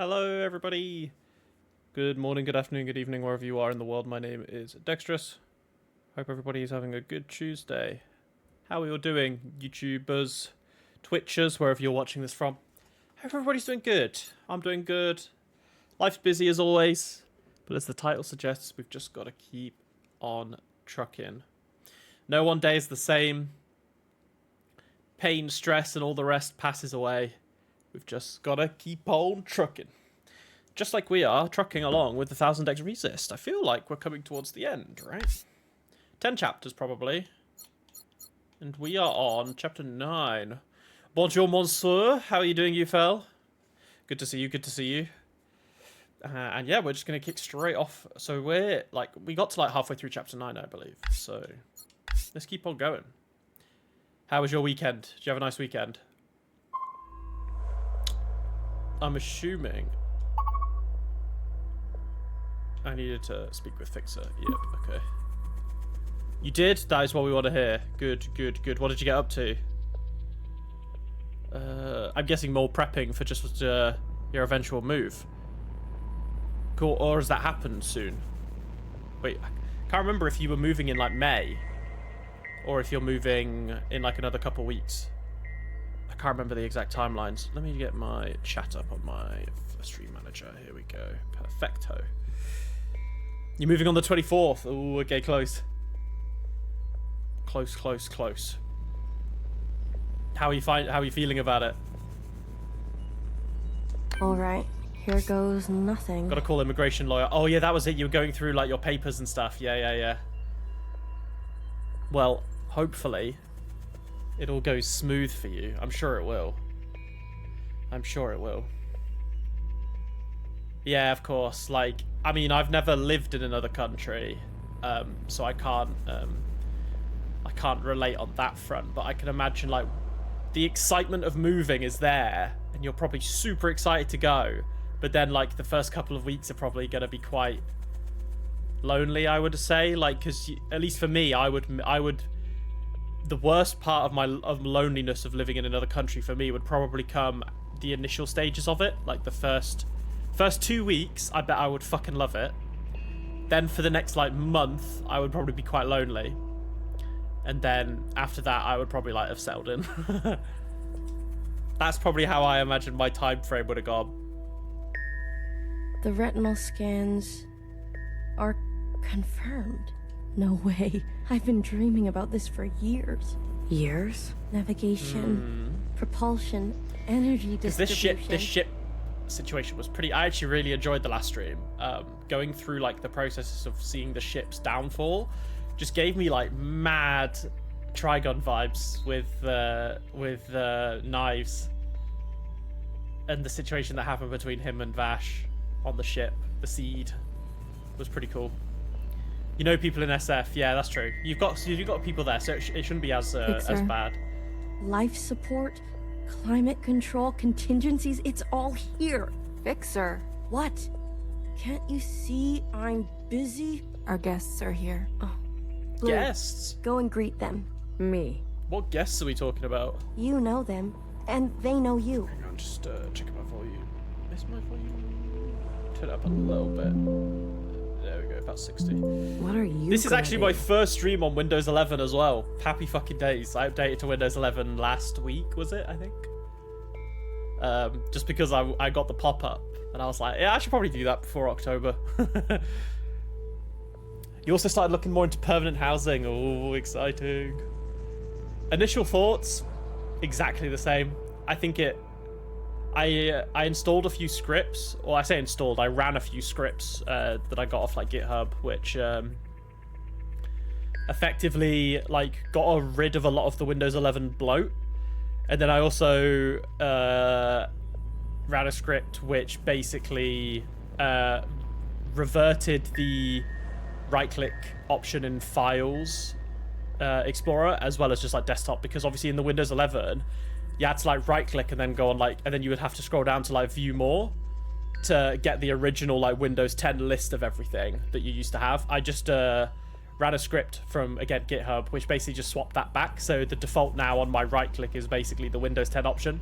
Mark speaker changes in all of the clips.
Speaker 1: Hello, everybody. Good morning, good afternoon, good evening, wherever you are in the world. My name is Dexterous. Hope everybody is having a good Tuesday. How are you all doing, YouTubers, Twitchers, wherever you're watching this from? Hope everybody's doing good. I'm doing good. Life's busy as always, but as the title suggests, we've just got to keep on trucking. No one day is the same. Pain, stress, and all the rest passes away. We've just got to keep on trucking. Just like we are trucking along with the 1000xResist. I feel like we're coming towards the end, right? 10 chapters, probably. And we are on chapter 9. Bonjour, monsieur. How are you doing, you fell? Good to see you, good to see you. And yeah, we're just going to kick straight off. So we got to like halfway through chapter 9, I believe. So let's keep on going. How was your weekend? Did you have a nice weekend? I'm assuming I needed to speak with Fixer. Yep, okay. You did? That is what we want to hear. Good, good, good. What did you get up to? I'm guessing more prepping for just your eventual move. Cool. Or has that happened soon? Wait, I can't remember if you were moving in like May or if you're moving in like another couple weeks. I can't remember the exact timelines. Let me get my chat up on my stream manager. Here we go. Perfecto. You're moving on the 24th. Oh, okay, close. Close, close, close. How are you feeling about it?
Speaker 2: All right. Here goes nothing.
Speaker 1: Got to call immigration lawyer. Oh yeah, that was it. You were going through like your papers and stuff. Yeah. Well, hopefully it all goes smooth for you. I'm sure it will. I'm sure it will. Yeah, of course. Like, I mean, I've never lived in another country, so I can't relate on that front. But I can imagine like the excitement of moving is there, and you're probably super excited to go. But then like the first couple of weeks are probably gonna be quite lonely, I would say. Like, because at least for me, I would. The worst part of loneliness of living in another country for me would probably come the initial stages of it, like the first 2 weeks. I bet I would fucking love it. Then for the next like month, I would probably be quite lonely, and then after that, I would probably like have settled in. That's probably how I imagine my time frame would have gone.
Speaker 2: The retinal scans are confirmed. No way. I've been dreaming about this for years.
Speaker 3: Years?
Speaker 2: Navigation, propulsion, energy distribution.
Speaker 1: This ship situation was pretty. I actually really enjoyed the last stream. Going through like the processes of seeing the ship's downfall, just gave me like mad Trigon vibes with Knives, and the situation that happened between him and Vash on the ship, the Seed, was pretty cool. You know people in SF, yeah, that's true. You've got people there, so it shouldn't be as bad.
Speaker 2: Life support, climate control, contingencies, it's all here.
Speaker 3: Fixer.
Speaker 2: What? Can't you see I'm busy?
Speaker 3: Our guests are here.
Speaker 2: Oh. Blue,
Speaker 1: Guests?
Speaker 2: go and greet them.
Speaker 3: Me.
Speaker 1: What guests are we talking about?
Speaker 2: You know them, and they know you.
Speaker 1: Hang on, just checking my volume. Is my volume? Turn it up a little bit. There we go, about 60.
Speaker 3: What are you?
Speaker 1: This is actually my first stream on Windows 11 as well. Happy fucking days. I updated to Windows 11 last week, was it, I think? Just because I got the pop-up, and I was like, yeah, I should probably do that before October. You also started looking more into permanent housing. Oh, exciting. Initial thoughts, exactly the same. I think I installed a few scripts, or I say installed, I ran a few scripts that I got off like GitHub, which effectively like got rid of a lot of the Windows 11 bloat. And then I also ran a script which basically reverted the right-click option in Files Explorer as well as just like desktop, because obviously in the Windows 11 you had to like right-click and then go on like, and then you would have to scroll down to like view more to get the original like Windows 10 list of everything that you used to have. I just ran a script from, again, GitHub, which basically just swapped that back. So the default now on my right click is basically the Windows 10 option.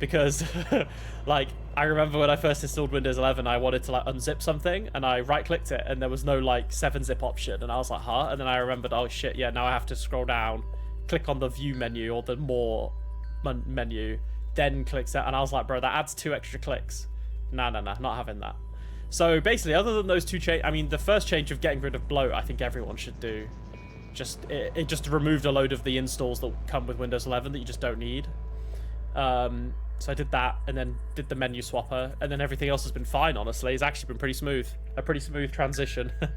Speaker 1: because like I remember when I first installed Windows 11, I wanted to like unzip something, and I right-clicked it, and there was no like 7-zip option, and I was like, huh? And then I remembered, oh shit, yeah, now I have to scroll down, click on the view menu or the more menu, then click that, and I was like, bro, that adds 2 extra clicks. No, not having that. So basically, other than those 2 change, I mean, the first change of getting rid of bloat, I think everyone should do. It just removed a load of the installs that come with Windows 11 that you just don't need. So I did that, and then did the menu swapper, and then everything else has been fine, honestly. It's actually been pretty smooth. A pretty smooth transition. I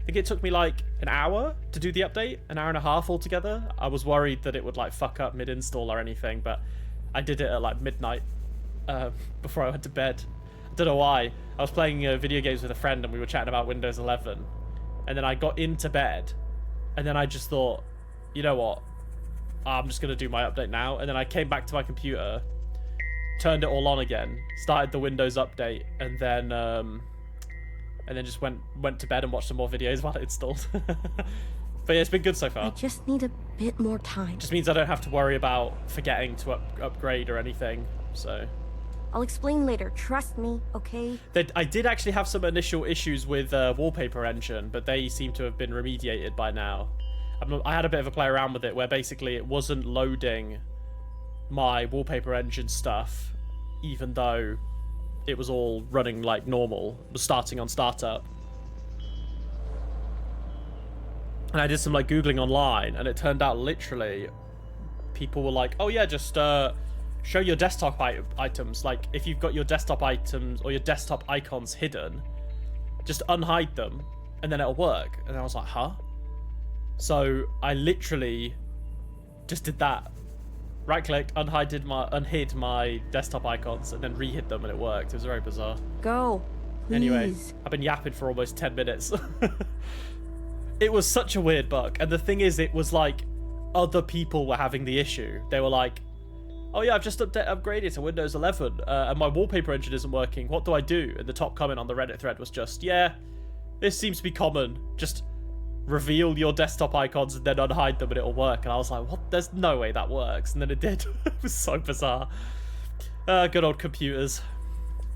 Speaker 1: think it took me like an hour to do the update, an hour and a half altogether. I was worried that it would like fuck up mid-install or anything, but I did it at like midnight before I went to bed. I don't know why. I was playing video games with a friend, and we were chatting about Windows 11, and then I got into bed, and then I just thought, you know what? I'm just going to do my update now. And then I came back to my computer, turned it all on again, started the Windows update, and then just went to bed and watched some more videos while it installed. But yeah, it's been good so far.
Speaker 2: I just need a bit more time.
Speaker 1: Just means I don't have to worry about forgetting to upgrade or anything, so...
Speaker 2: I'll explain later, trust me, okay?
Speaker 1: I did actually have some initial issues with Wallpaper Engine, but they seem to have been remediated by now. I had a bit of a play around with it where basically it wasn't loading my Wallpaper Engine stuff, even though it was all running like normal. It was starting on startup. And I did some like Googling online, and it turned out literally people were like, oh yeah, just show your desktop items. Like if you've got your desktop items or your desktop icons hidden, just unhide them and then it'll work. And I was like, huh? So I literally just did that. Right click, unhid my desktop icons, and then re-hid them, and it worked. It was very bizarre.
Speaker 2: Go, please.
Speaker 1: Anyway, I've been yapping for almost 10 minutes. It was such a weird bug. And the thing is, it was like other people were having the issue. They were like, oh yeah, I've just upgraded to Windows 11, and my Wallpaper Engine isn't working. What do I do? And the top comment on the Reddit thread was just, yeah, this seems to be common. Just reveal your desktop icons and then unhide them and it'll work. And I was like, what? There's no way that works. And then it did. It was so bizarre. Good old computers.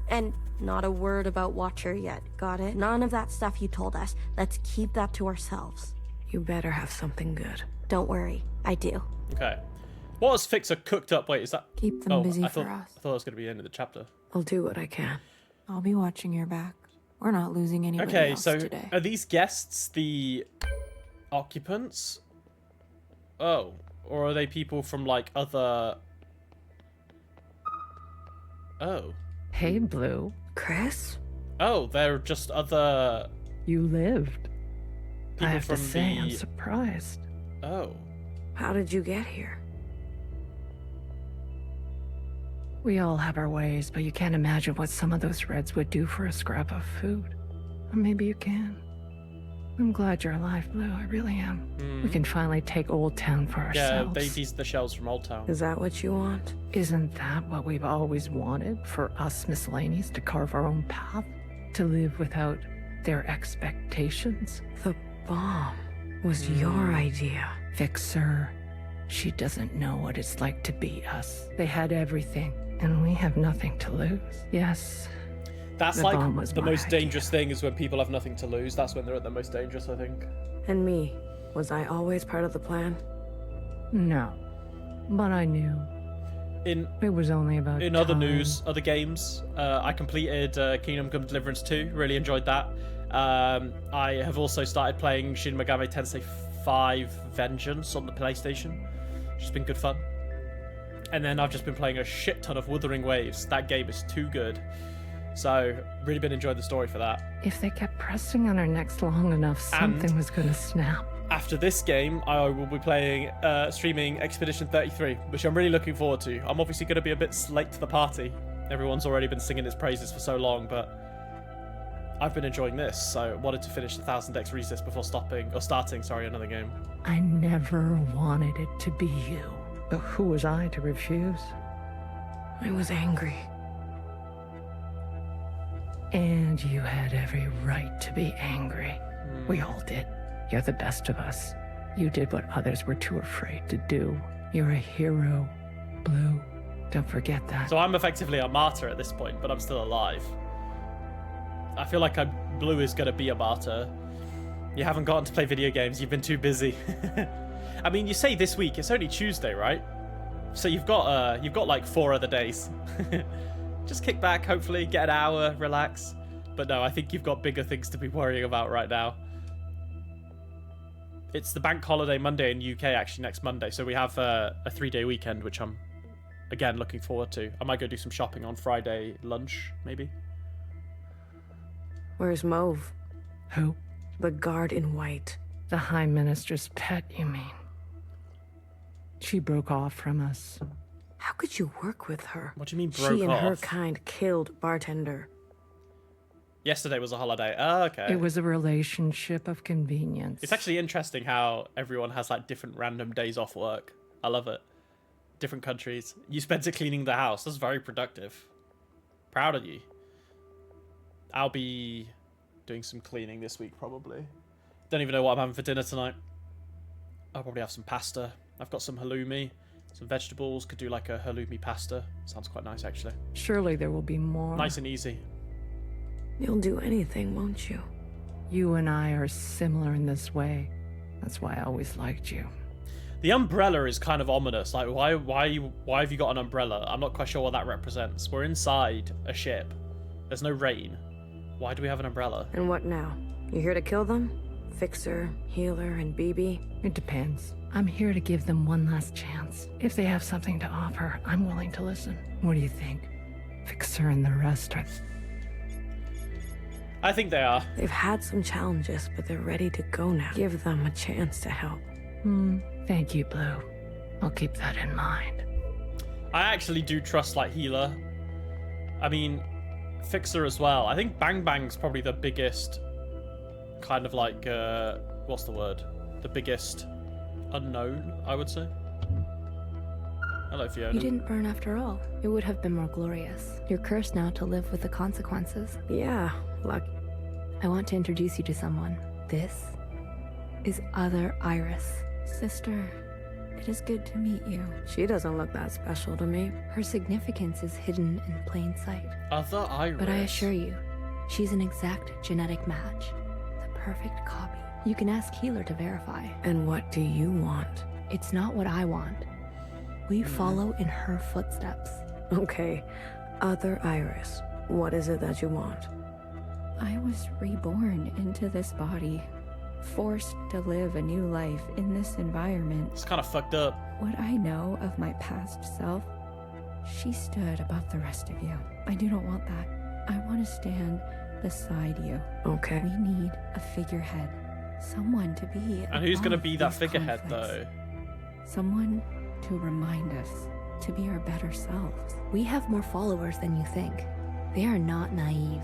Speaker 2: And not a word about Watcher yet, got it? None of that stuff you told us. Let's keep that to ourselves.
Speaker 3: You better have something good.
Speaker 2: Don't worry, I do.
Speaker 1: Okay. What was Fixer cooked up? Wait, is that...
Speaker 3: Keep them busy
Speaker 1: for
Speaker 3: us.
Speaker 1: I thought it was going to be the end of the chapter.
Speaker 3: I'll do what I can. I'll be watching your back. We're not losing anybody else
Speaker 1: so
Speaker 3: today.
Speaker 1: Are these guests the occupants? Oh, or are they people from like other... Oh.
Speaker 4: Hey, Blue.
Speaker 3: Chris?
Speaker 1: Oh, they're just other...
Speaker 4: You lived.
Speaker 1: people
Speaker 4: I have to
Speaker 1: from
Speaker 4: say, I'm
Speaker 1: the...
Speaker 4: surprised.
Speaker 1: Oh.
Speaker 3: How did you get here?
Speaker 4: We all have our ways, but you can't imagine what some of those Reds would do for a scrap of food. Or maybe you can. I'm glad you're alive, Blue. I really am. We can finally take Old Town for ourselves.
Speaker 1: Yeah, these are the shells from Old Town.
Speaker 3: Is that what you want?
Speaker 4: Isn't that what we've always wanted? For us miscellaneous to carve our own path? To live without their expectations?
Speaker 3: The bomb was your idea.
Speaker 4: Fixer. She doesn't know what it's like to be us. They had everything, and we have nothing to lose. Yes.
Speaker 1: That's
Speaker 4: the
Speaker 1: like
Speaker 4: bomb was
Speaker 1: the
Speaker 4: my
Speaker 1: most
Speaker 4: idea.
Speaker 1: dangerous thing is when people have nothing to lose. That's when they're at their most dangerous, I think.
Speaker 3: And me. Was I always part of the plan?
Speaker 4: No. But I knew.
Speaker 1: In
Speaker 4: It was only about
Speaker 1: other
Speaker 4: time.
Speaker 1: news, other games, I completed Kingdom Come Deliverance 2. Really enjoyed that. I have also started playing Shin Megami Tensei 5 Vengeance on the PlayStation, which has been good fun. And then I've just been playing a shit ton of Wuthering Waves. That game is too good. So, really been enjoying the story for that.
Speaker 4: If they kept pressing on our necks long enough, something was gonna snap.
Speaker 1: After this game, I will be playing, streaming Expedition 33, which I'm really looking forward to. I'm obviously going to be a bit late to the party. Everyone's already been singing its praises for so long, but I've been enjoying this, so I wanted to finish the 1000xResist before starting, another game.
Speaker 4: I never wanted it to be you. But who was I to refuse?
Speaker 3: I was angry.
Speaker 4: And you had every right to be angry. We all did. You're the best of us. You did what others were too afraid to do. You're a hero, Blue. Don't forget that.
Speaker 1: So I'm effectively a martyr at this point, but I'm still alive. I feel like Blue is going to be a martyr. You haven't gotten to play video games. You've been too busy. I mean, you say this week. It's only Tuesday, right? So you've got like 4 other days. Just kick back, hopefully, get an hour, relax. But no, I think you've got bigger things to be worrying about right now. It's the bank holiday Monday in UK, actually, next Monday. So we have a 3-day weekend, which I'm, again, looking forward to. I might go do some shopping on Friday lunch, maybe.
Speaker 3: Where's Mauve?
Speaker 4: Who?
Speaker 3: The guard in white.
Speaker 4: The High Minister's pet, you mean? She broke off from us.
Speaker 3: How could you work with her?
Speaker 1: What do you mean broke off?
Speaker 3: She and her kind killed Bartender.
Speaker 1: Yesterday was a holiday. Oh, okay.
Speaker 4: It was a relationship of convenience.
Speaker 1: It's actually interesting how everyone has like different random days off work. I love it. Different countries. You spent it cleaning the house. That's very productive. Proud of you. I'll be doing some cleaning this week probably. Don't even know what I'm having for dinner tonight. I'll probably have some pasta. I've got some halloumi, some vegetables. Could do like a halloumi pasta. Sounds quite nice actually.
Speaker 4: Surely there will be more.
Speaker 1: Nice and easy.
Speaker 3: You'll do anything, won't you?
Speaker 4: You and I are similar in this way. That's why I always liked you.
Speaker 1: The umbrella is kind of ominous. Like, why have you got an umbrella? I'm not quite sure what that represents. We're inside a ship. There's no rain. Why do we have an umbrella?
Speaker 3: And what now? You here to kill them? Fixer, healer, and BB?
Speaker 4: It depends. I'm here to give them one last chance. If they have something to offer, I'm willing to listen. What do you think? Fixer and the rest are...
Speaker 1: I think they are.
Speaker 3: They've had some challenges, but they're ready to go now. Give them a chance to help.
Speaker 4: Thank you, Blue. I'll keep that in mind.
Speaker 1: I actually do trust, like, healer. I mean, Fixer as well. I think Bang Bang's probably the biggest kind of like, what's the word? The biggest unknown, I would say. Hello, Fiona.
Speaker 5: You didn't burn after all. It would have been more glorious. You're cursed now to live with the consequences.
Speaker 3: Yeah, luck.
Speaker 5: I want to introduce you to someone. This is Other Iris.
Speaker 2: Sister, it is good to meet you.
Speaker 3: She doesn't look that special to me.
Speaker 5: Her significance is hidden in plain sight.
Speaker 1: Other Iris.
Speaker 5: But I assure you, she's an exact genetic match. The perfect copy. You can ask Healer to verify.
Speaker 3: And what do you want?
Speaker 5: It's not what I want. We follow in her footsteps.
Speaker 3: Okay, Other Iris, what is it that you want?
Speaker 2: I was reborn into this body, forced to live a new life in this environment.
Speaker 1: It's kind of fucked up.
Speaker 2: What I know of my past self, she stood above the rest of you. I do not want that. I want to stand beside you.
Speaker 3: Okay.
Speaker 2: We need a figurehead. Someone to be.
Speaker 1: And who's going to
Speaker 2: above
Speaker 1: be that
Speaker 2: these
Speaker 1: figurehead,
Speaker 2: conflicts.
Speaker 1: though?
Speaker 2: Someone to remind us to be our better selves.
Speaker 5: We have more followers than you think. They are not naive.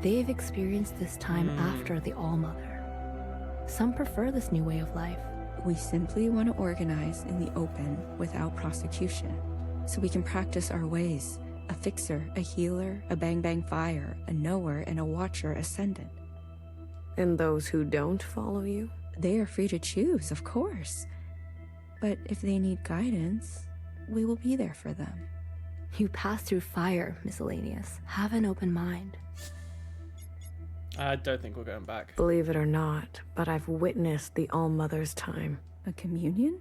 Speaker 5: They have experienced this time after the All-Mother. Some prefer this new way of life.
Speaker 2: We simply want to organize in the open without prosecution, so we can practice our ways. A fixer, a healer, a bang bang fire, a knower, and a watcher ascendant.
Speaker 3: And those who don't follow you?
Speaker 2: They are free to choose, of course. But if they need guidance, we will be there for them.
Speaker 5: You pass through fire, Miscellaneous. Have an open mind.
Speaker 1: I don't think we're going back.
Speaker 3: Believe it or not, but I've witnessed the All-Mother's time.
Speaker 2: A communion?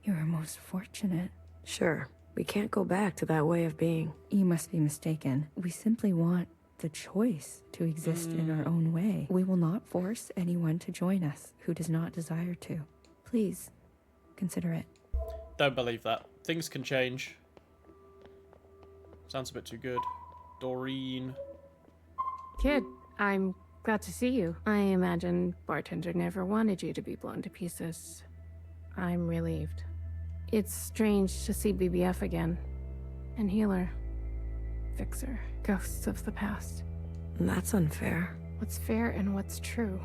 Speaker 2: You are most fortunate.
Speaker 3: Sure, we can't go back to that way of being.
Speaker 2: You must be mistaken. We simply want the choice to exist in our own way. We will not force anyone to join us who does not desire to. Please, consider it.
Speaker 1: Don't believe that. Things can change. Sounds a bit too good. Doreen.
Speaker 4: Kid, I'm glad to see you. I imagine Bartender never wanted you to be blown to pieces. I'm relieved. It's strange to see BBF again. And Healer. Fixer. Ghosts of the past.
Speaker 3: That's unfair.
Speaker 4: What's fair and what's true?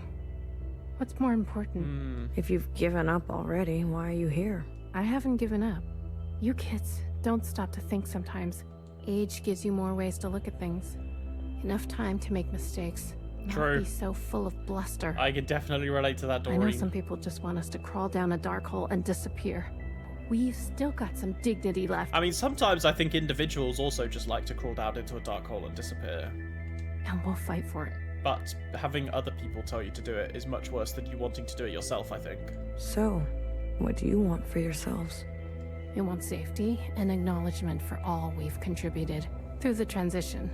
Speaker 4: What's more important?
Speaker 3: If you've given up already, why are you here?
Speaker 4: I haven't given up. You kids don't stop to think sometimes. Age gives you more ways to look at things. Enough time to make mistakes.
Speaker 1: True.
Speaker 4: Not be so full of bluster.
Speaker 1: I can definitely relate to that,
Speaker 4: I
Speaker 1: Doreen.
Speaker 4: know some people just want us to crawl down a dark hole and disappear. We've still got some dignity left.
Speaker 1: I mean, sometimes I think individuals also just like to crawl down into a dark hole and disappear.
Speaker 4: And we'll fight for it.
Speaker 1: But having other people tell you to do it is much worse than you wanting to do it yourself, I think.
Speaker 3: So, what do you want for yourselves?
Speaker 4: We want safety and acknowledgement for all we've contributed through the transition,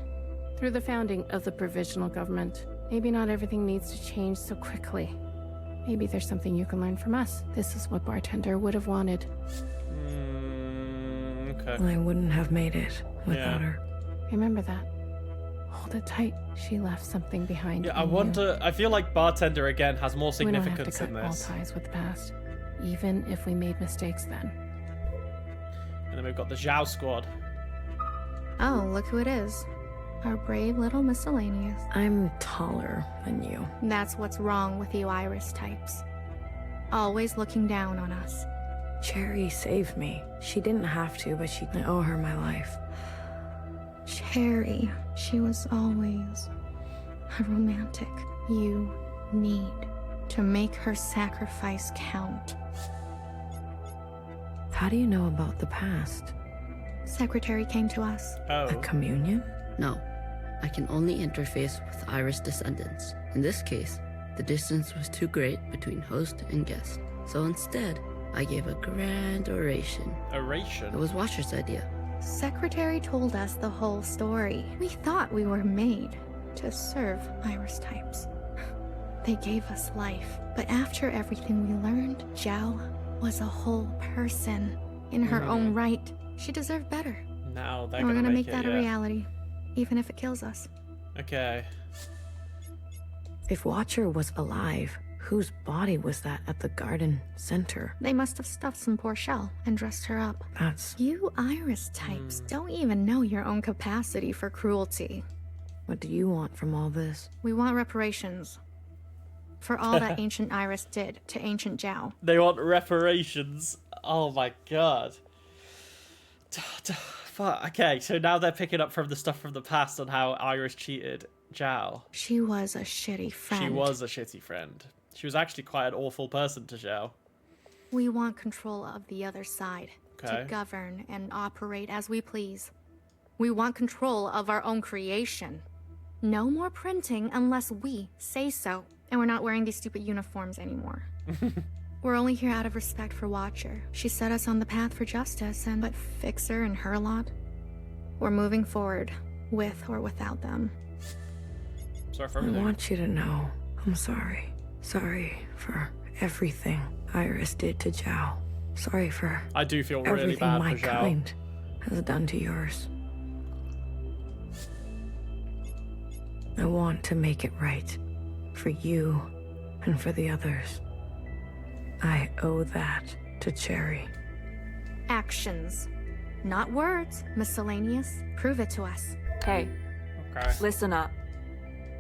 Speaker 4: through the founding of the provisional government. Maybe not everything needs to change so quickly. Maybe there's something you can learn from us. This is what Bartender would have wanted.
Speaker 1: Okay.
Speaker 3: I wouldn't have made it without her.
Speaker 4: Remember that. Hold it tight. She left something behind.
Speaker 1: Yeah, I
Speaker 4: in
Speaker 1: wonder. I feel like Bartender again has more
Speaker 4: you. We don't have to
Speaker 1: significance
Speaker 4: cut
Speaker 1: in
Speaker 4: all
Speaker 1: this.
Speaker 4: ties with the past, even if we made mistakes then.
Speaker 1: And then we've got the Zhao squad.
Speaker 6: Oh, look who it is. Our brave little miscellaneous.
Speaker 3: I'm taller than you.
Speaker 6: That's what's wrong with you Iris types. Always looking down on us.
Speaker 3: Cherry saved me. She didn't have to, but I owe her my life.
Speaker 6: Cherry, she was always a romantic. You need to make her sacrifice count.
Speaker 3: How do you know about the past?
Speaker 6: Secretary came to us.
Speaker 1: Oh.
Speaker 3: A communion?
Speaker 7: No, I can only interface with Iris descendants. In this case, the distance was too great between host and guest. So instead, I gave a grand oration. It
Speaker 1: Oration?
Speaker 7: was Watcher's idea.
Speaker 6: Secretary told us the whole story. We thought we were made to serve Iris types. They gave us life. But after everything we learned, Zhao was a whole person in her own right. She deserved better.
Speaker 1: Now they're
Speaker 6: And we're
Speaker 1: gonna
Speaker 6: gonna make
Speaker 1: it,
Speaker 6: that
Speaker 1: yeah.
Speaker 6: a reality, even if it kills us.
Speaker 1: Okay.
Speaker 3: If Watcher was alive, whose body was that at the garden center?
Speaker 6: They must have stuffed some poor shell and dressed her up.
Speaker 3: That's
Speaker 6: You Iris types don't even know your own capacity for cruelty.
Speaker 3: what do you want from all this?
Speaker 6: We want reparations for all that ancient Iris did to ancient Zhao.
Speaker 1: They want reparations. Oh my god. Fuck. Okay, so now they're picking up from the stuff from the past on how Iris cheated Zhao.
Speaker 6: She was a shitty friend.
Speaker 1: She was a shitty friend. She was actually quite an awful person to Zhao.
Speaker 6: We want control of the other side
Speaker 1: Okay.
Speaker 6: to govern and operate as we please. We want control of our own creation. No more printing unless we say so. And we're not wearing these stupid uniforms anymore. We're only here out of respect for Watcher. She set us on the path for justice, but Fixer and her lot, we're moving forward, with or without them.
Speaker 1: Sorry for
Speaker 3: I
Speaker 1: everything.
Speaker 3: want you to know I'm sorry. Sorry for everything Iris did to Zhao. Sorry for
Speaker 1: I do feel really
Speaker 3: everything
Speaker 1: bad
Speaker 3: my
Speaker 1: for Zhao.
Speaker 3: kind has done to yours. I want to make it right. For you and for the others. I owe that to Cherry.
Speaker 6: Actions, not words. Miscellaneous, prove it to us.
Speaker 3: Hey,
Speaker 1: Okay.
Speaker 3: listen up.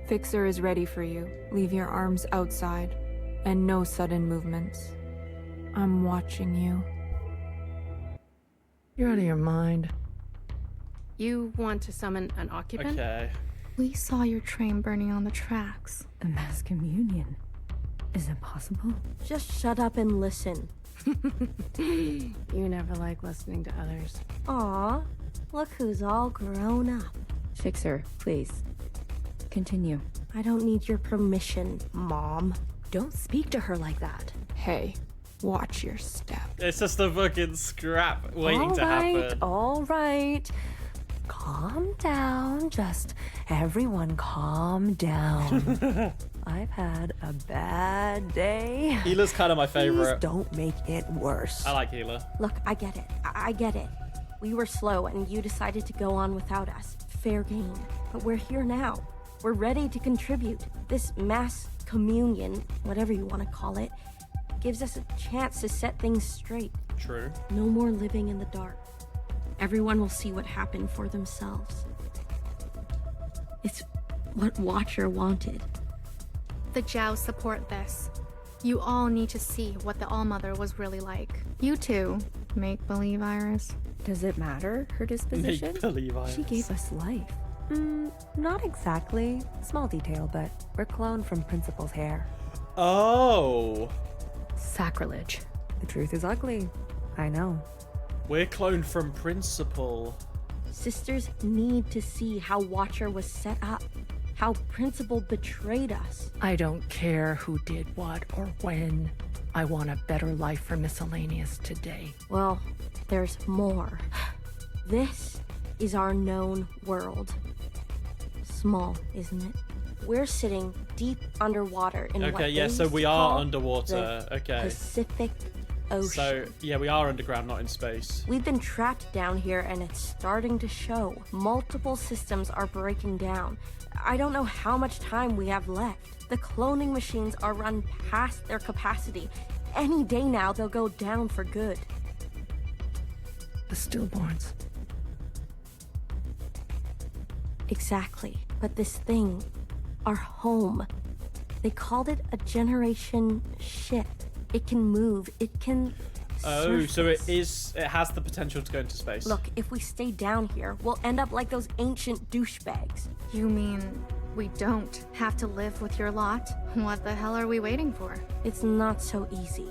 Speaker 3: Fixer is ready for you. Leave your arms outside, and no sudden movements. I'm watching you.
Speaker 4: You're out of your mind. You want to summon an occupant?
Speaker 1: Okay.
Speaker 6: We saw your train burning on the tracks.
Speaker 2: A mass communion. Is it possible?
Speaker 8: Just shut up and listen.
Speaker 4: You never like listening to others.
Speaker 8: Aw, look who's all grown up.
Speaker 2: Fixer, please. Continue.
Speaker 8: I don't need your permission, Mom. Don't speak to her like that.
Speaker 3: Hey, watch your step.
Speaker 1: It's just a fucking scrap waiting to happen.
Speaker 8: All right. Calm down. Just everyone calm down. I've had a bad day.
Speaker 1: Hila's kind of my
Speaker 8: Please
Speaker 1: favorite.
Speaker 8: don't make it worse.
Speaker 1: I like Hila.
Speaker 8: Look, I get it. I get it. We were slow and you decided to go on without us. Fair game. But we're here now. We're ready to contribute. This mass communion, whatever you want to call it, gives us a chance to set things straight.
Speaker 1: True.
Speaker 8: No more living in the dark. Everyone will see what happened for themselves. It's what Watcher wanted.
Speaker 6: The Zhao support this. You all need to see what the All-Mother was really like. You too, make-believe Iris.
Speaker 2: Does it matter, her disposition?
Speaker 1: Make believe I.
Speaker 2: She gave us life.
Speaker 9: Not exactly. Small detail, but we're cloned from Principal's hair.
Speaker 1: Oh.
Speaker 4: Sacrilege.
Speaker 9: The truth is ugly. I know.
Speaker 1: We're cloned from Principal.
Speaker 8: Sisters need to see how Watcher was set up, how Principal betrayed us.
Speaker 4: I don't care who did what or when. I want a better life for Miscellaneous today.
Speaker 8: Well, there's more. This is our known world. Small, isn't it? We're sitting deep underwater in what
Speaker 1: Okay, yeah,
Speaker 8: they
Speaker 1: so we
Speaker 8: call
Speaker 1: are underwater.
Speaker 8: the
Speaker 1: Okay.
Speaker 8: Pacific Ocean.
Speaker 1: So, yeah, we are underground, not in space.
Speaker 8: We've been trapped down here and it's starting to show. Multiple systems are breaking down. I don't know how much time we have left. The cloning machines are run past their capacity. Any day now, they'll go down for good.
Speaker 4: The stillborns.
Speaker 8: Exactly. But this thing, our home, they called it a generation ship. It can move, it can
Speaker 1: Oh, so it
Speaker 8: surface.
Speaker 1: has the potential to go into space.
Speaker 8: Look, if we stay down here, we'll end up like those ancient douchebags.
Speaker 6: You mean we don't have to live with your lot? What the hell are we waiting for?
Speaker 8: It's not so easy.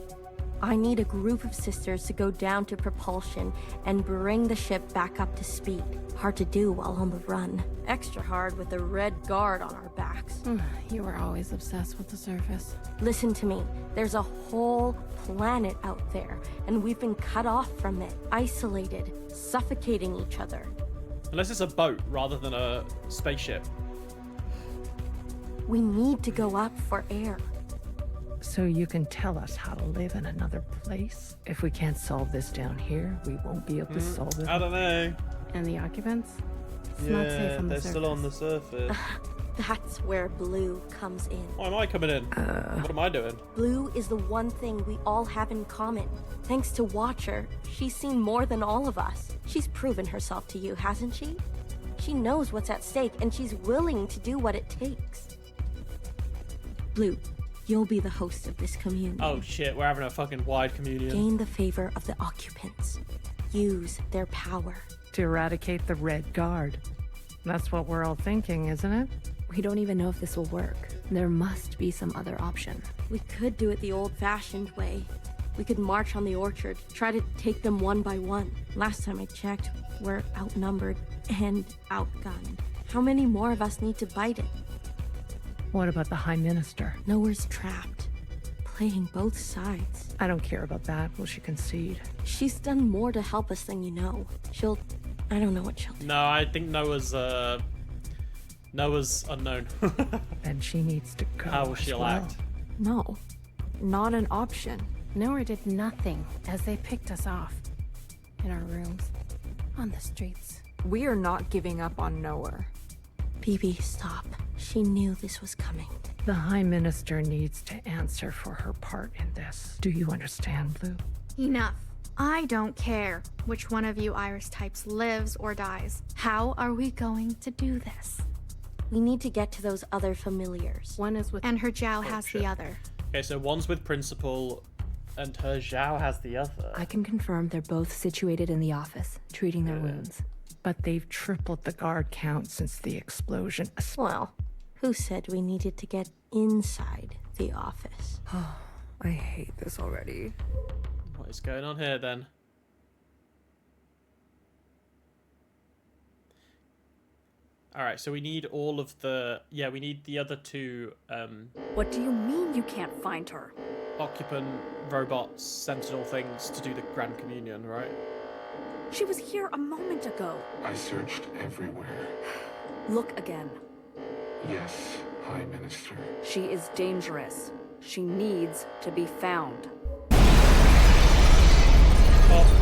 Speaker 8: I need a group of sisters to go down to propulsion and bring the ship back up to speed. Hard to do while on the run. Extra hard with the red guard on our backs.
Speaker 2: You were always obsessed with the surface.
Speaker 8: Listen to me. There's a whole planet out there, and we've been cut off from it, isolated, suffocating each other.
Speaker 1: Unless it's a boat rather than a spaceship.
Speaker 8: We need to go up for air.
Speaker 4: So you can tell us how to live in another place? If we can't solve this down here, we won't be able to solve it.
Speaker 1: I don't know.
Speaker 2: And the occupants? It's not safe on the
Speaker 1: they're
Speaker 2: surface.
Speaker 1: still on the surface.
Speaker 8: That's where Blue comes in.
Speaker 1: Why am I coming in? What am I doing?
Speaker 8: Blue is the one thing we all have in common. Thanks to Watcher, she's seen more than all of us. She's proven herself to you, hasn't she? She knows what's at stake, and she's willing to do what it takes. Blue, you'll be the host of this communion.
Speaker 1: Oh shit, we're having a fucking wide communion.
Speaker 8: Gain the favor of the occupants. Use their power.
Speaker 4: To eradicate the Red Guard. That's what we're all thinking, isn't it?
Speaker 5: We don't even know if this will work. There must be some other option.
Speaker 8: We could do it the old-fashioned way. We could march on the orchard, try to take them one by one. Last time I checked, we're outnumbered and outgunned. How many more of us need to bite it?
Speaker 4: What about the High Minister?
Speaker 8: Nowhere's trapped. Playing both sides.
Speaker 4: I don't care about that. Will she concede?
Speaker 8: She's done more to help us than you know. I don't know what she'll do.
Speaker 1: No, I think Noah's unknown.
Speaker 4: Then she needs to go.
Speaker 1: How will
Speaker 4: as
Speaker 1: she'll
Speaker 4: well.
Speaker 1: act?
Speaker 9: No, not an option.
Speaker 2: Nowhere did nothing as they picked us off. In our rooms. On the streets.
Speaker 9: We are not giving up on Nowhere.
Speaker 8: BB, stop. She knew this was coming.
Speaker 4: The High Minister needs to answer for her part in this. Do you understand, Blue?
Speaker 6: Enough. I don't care which one of you Iris types lives or dies. How are we going to do this?
Speaker 8: We need to get to those other familiars.
Speaker 2: One is with
Speaker 6: And her Zhao has
Speaker 1: shit.
Speaker 6: the other.
Speaker 1: Okay, so one's with Principal, and her Zhao has the other.
Speaker 5: I can confirm they're both situated in the office, treating their wounds.
Speaker 4: But they've tripled the guard count since the explosion.
Speaker 8: Well, who said we needed to get inside the office?
Speaker 9: I hate this already.
Speaker 1: What is going on here then? Alright, so we need all of the... Yeah, we need the other two
Speaker 10: What do you mean you can't find her?
Speaker 1: occupant robots, sentinel things to do the Grand Communion, right?
Speaker 10: She was here a moment ago.
Speaker 11: I searched everywhere.
Speaker 10: Look again.
Speaker 11: Yes, High Minister.
Speaker 10: She is dangerous. She needs to be found.
Speaker 1: Oh.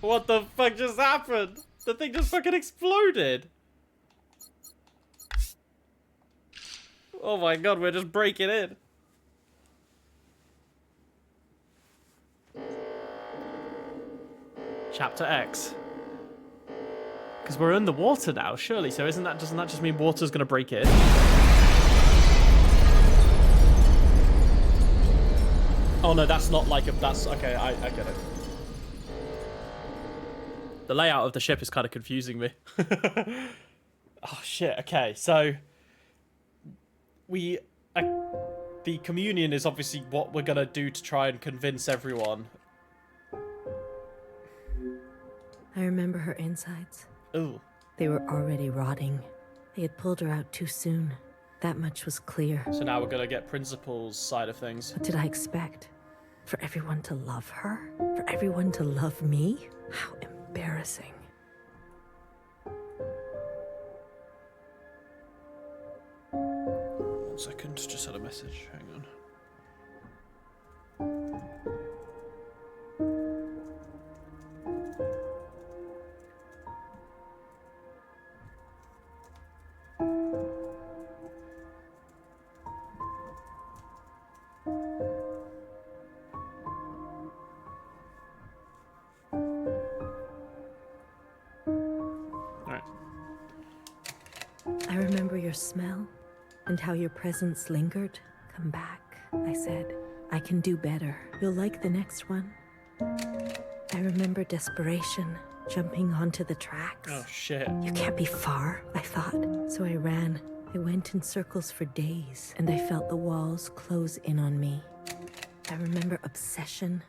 Speaker 1: What the fuck just happened? The thing just fucking exploded. Oh my god, we're just breaking in. Chapter X. Because we're in the water now, surely. So doesn't that just mean water's gonna break in? Oh no, that's not like a... That's... Okay, I get it. The layout of the ship is kind of confusing me. Oh shit, okay, so... We the communion is obviously what we're gonna do to try and convince everyone.
Speaker 3: I remember her insides.
Speaker 1: Ooh.
Speaker 3: They were already rotting. They had pulled her out too soon. That much was clear.
Speaker 1: So now we're gonna get Principal's side of things.
Speaker 3: What did I expect? For everyone to love her? For everyone to love me? How embarrassing.
Speaker 1: One second, just had a message. Hang on.
Speaker 3: I remember your smell and how your presence lingered. Come back, I said. I can do better. You'll like the next one. I remember desperation, jumping onto the tracks.
Speaker 1: Oh, shit.
Speaker 3: You can't be far, I thought. So I ran. I went in circles for days, and I felt the walls close in on me. I remember obsession.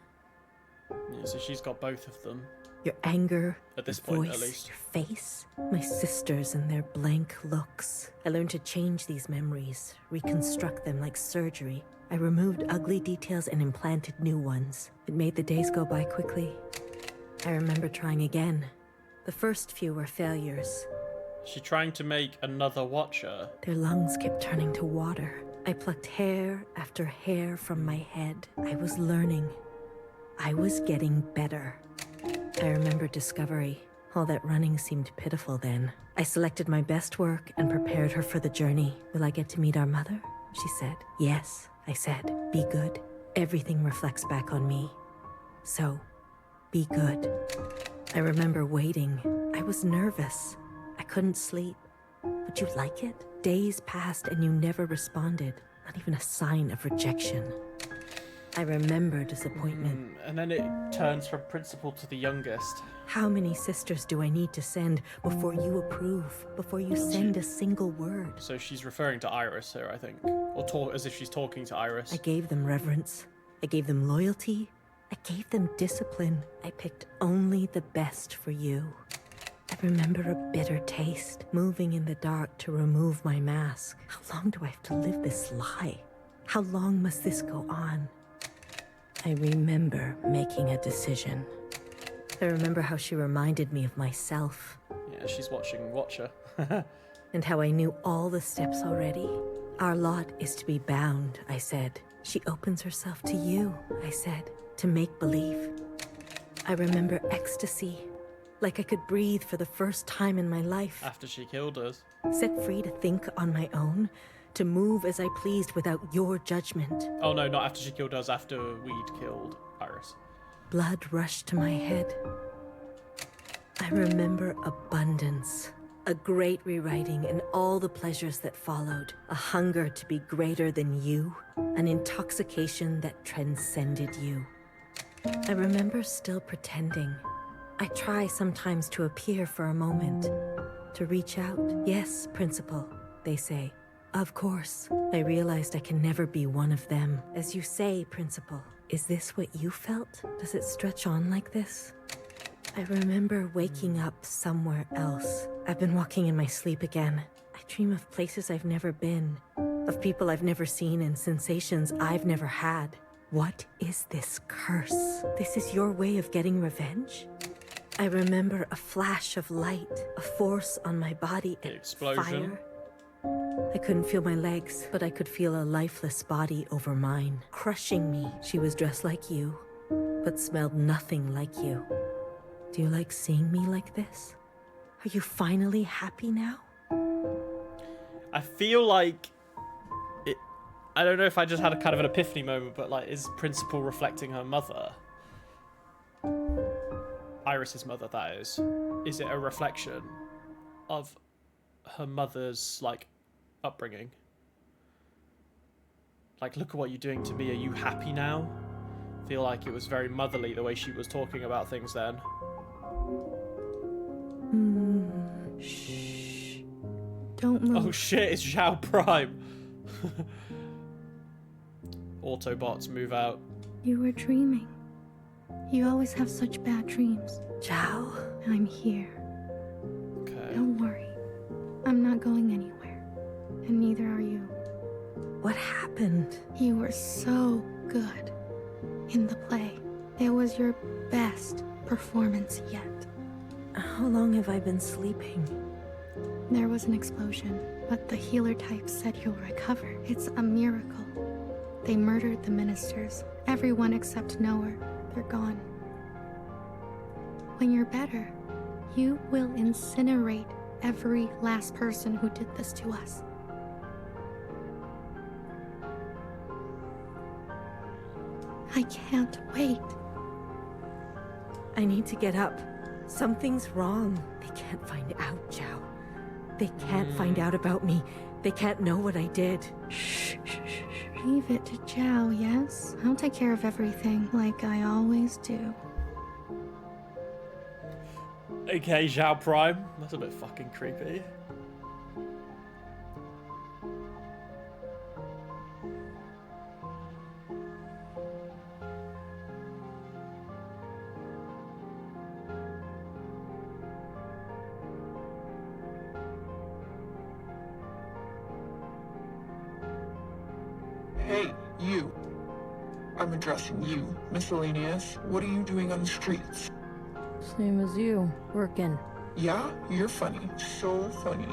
Speaker 1: Yeah, so she's got both of them.
Speaker 3: Your anger,
Speaker 1: at this
Speaker 3: your
Speaker 1: point,
Speaker 3: voice,
Speaker 1: at least.
Speaker 3: your face, my sisters and their blank looks. I learned to change these memories, reconstruct them like surgery. I removed ugly details and implanted new ones. It made the days go by quickly. I remember trying again. The first few were failures.
Speaker 1: Is she trying to make another Watcher?
Speaker 3: Their lungs kept turning to water. I plucked hair after hair from my head. I was learning. I was getting better. I remember discovery. All that running seemed pitiful then. I selected my best work and prepared her for the journey. Will I get to meet our mother? She said. Yes, I said. Be good. Everything reflects back on me. So, be good. I remember waiting. I was nervous. I couldn't sleep. Would you like it? Days passed and you never responded. Not even a sign of rejection. I remember disappointment.
Speaker 1: And then it turns from Principal to the youngest.
Speaker 3: How many sisters do I need to send before you approve? Before you send a single word?
Speaker 1: So she's referring to Iris here, I think. Or talk as if she's talking to Iris.
Speaker 3: I gave them reverence. I gave them loyalty. I gave them discipline. I picked only the best for you. I remember a bitter taste, moving in the dark to remove my mask. How long do I have to live this lie? How long must this go on? I remember making a decision. I remember how she reminded me of myself.
Speaker 1: Yeah, she's watching Watcher.
Speaker 3: And how I knew all the steps already. Our lot is to be bound, I said. She opens herself to you, I said, to make believe. I remember ecstasy, like I could breathe for the first time in my life.
Speaker 1: After she killed us.
Speaker 3: Set free to think on my own, to move as I pleased without your judgment.
Speaker 1: Oh no, not after she killed us, after we'd killed Iris.
Speaker 3: Blood rushed to my head. I remember abundance, a great rewriting and all the pleasures that followed, a hunger to be greater than you, an intoxication that transcended you. I remember still pretending. I try sometimes to appear for a moment, to reach out. Yes, Principal, they say. Of course. I realized I can never be one of them. As you say, Principal, is this what you felt? Does it stretch on like this? I remember waking up somewhere else. I've been walking in my sleep again. I dream of places I've never been, of people I've never seen and sensations I've never had. What is this curse? This is your way of getting revenge? I remember a flash of light, a force on my body, and
Speaker 1: explosion.
Speaker 3: Fire. I couldn't feel my legs, but I could feel a lifeless body over mine, crushing me. She was dressed like you, but smelled nothing like you. Do you like seeing me like this? Are you finally happy now?
Speaker 1: I feel like it. I don't know if I just had a kind of an epiphany moment, but like, is Principal reflecting her mother? Iris's mother, that is. Is it a reflection of her mother's, like, upbringing? Like, look at what you're doing to me. Are you happy now? I feel like it was very motherly the way she was talking about things then.
Speaker 6: Don't move.
Speaker 1: Oh shit, it's Zhao Prime. Autobots move out.
Speaker 6: You were dreaming. You always have such bad dreams.
Speaker 3: Zhao?
Speaker 6: I'm here.
Speaker 1: Okay.
Speaker 6: Don't worry. I'm not going anywhere. And neither are you.
Speaker 3: What happened?
Speaker 6: You were so good in the play. It was your best performance yet.
Speaker 3: How long have I been sleeping?
Speaker 6: There was an explosion, but the healer type said you'll recover. It's a miracle. They murdered the ministers. Everyone except Noah. They're gone. When you're better, you will incinerate every last person who did this to us. I can't wait.
Speaker 3: I need to get up. Something's wrong. They can't find out, Zhao. They can't find out about me. They can't know what I did.
Speaker 6: Shh, shh, shh, shh. Leave it to Zhao, yes? I'll take care of everything, like I always do.
Speaker 1: Okay, Zhao Prime. That's a bit fucking creepy.
Speaker 11: Hey, you. I'm addressing you, miscellaneous. What are you doing on the streets?
Speaker 5: Same as you, working.
Speaker 11: Yeah? You're funny. So funny.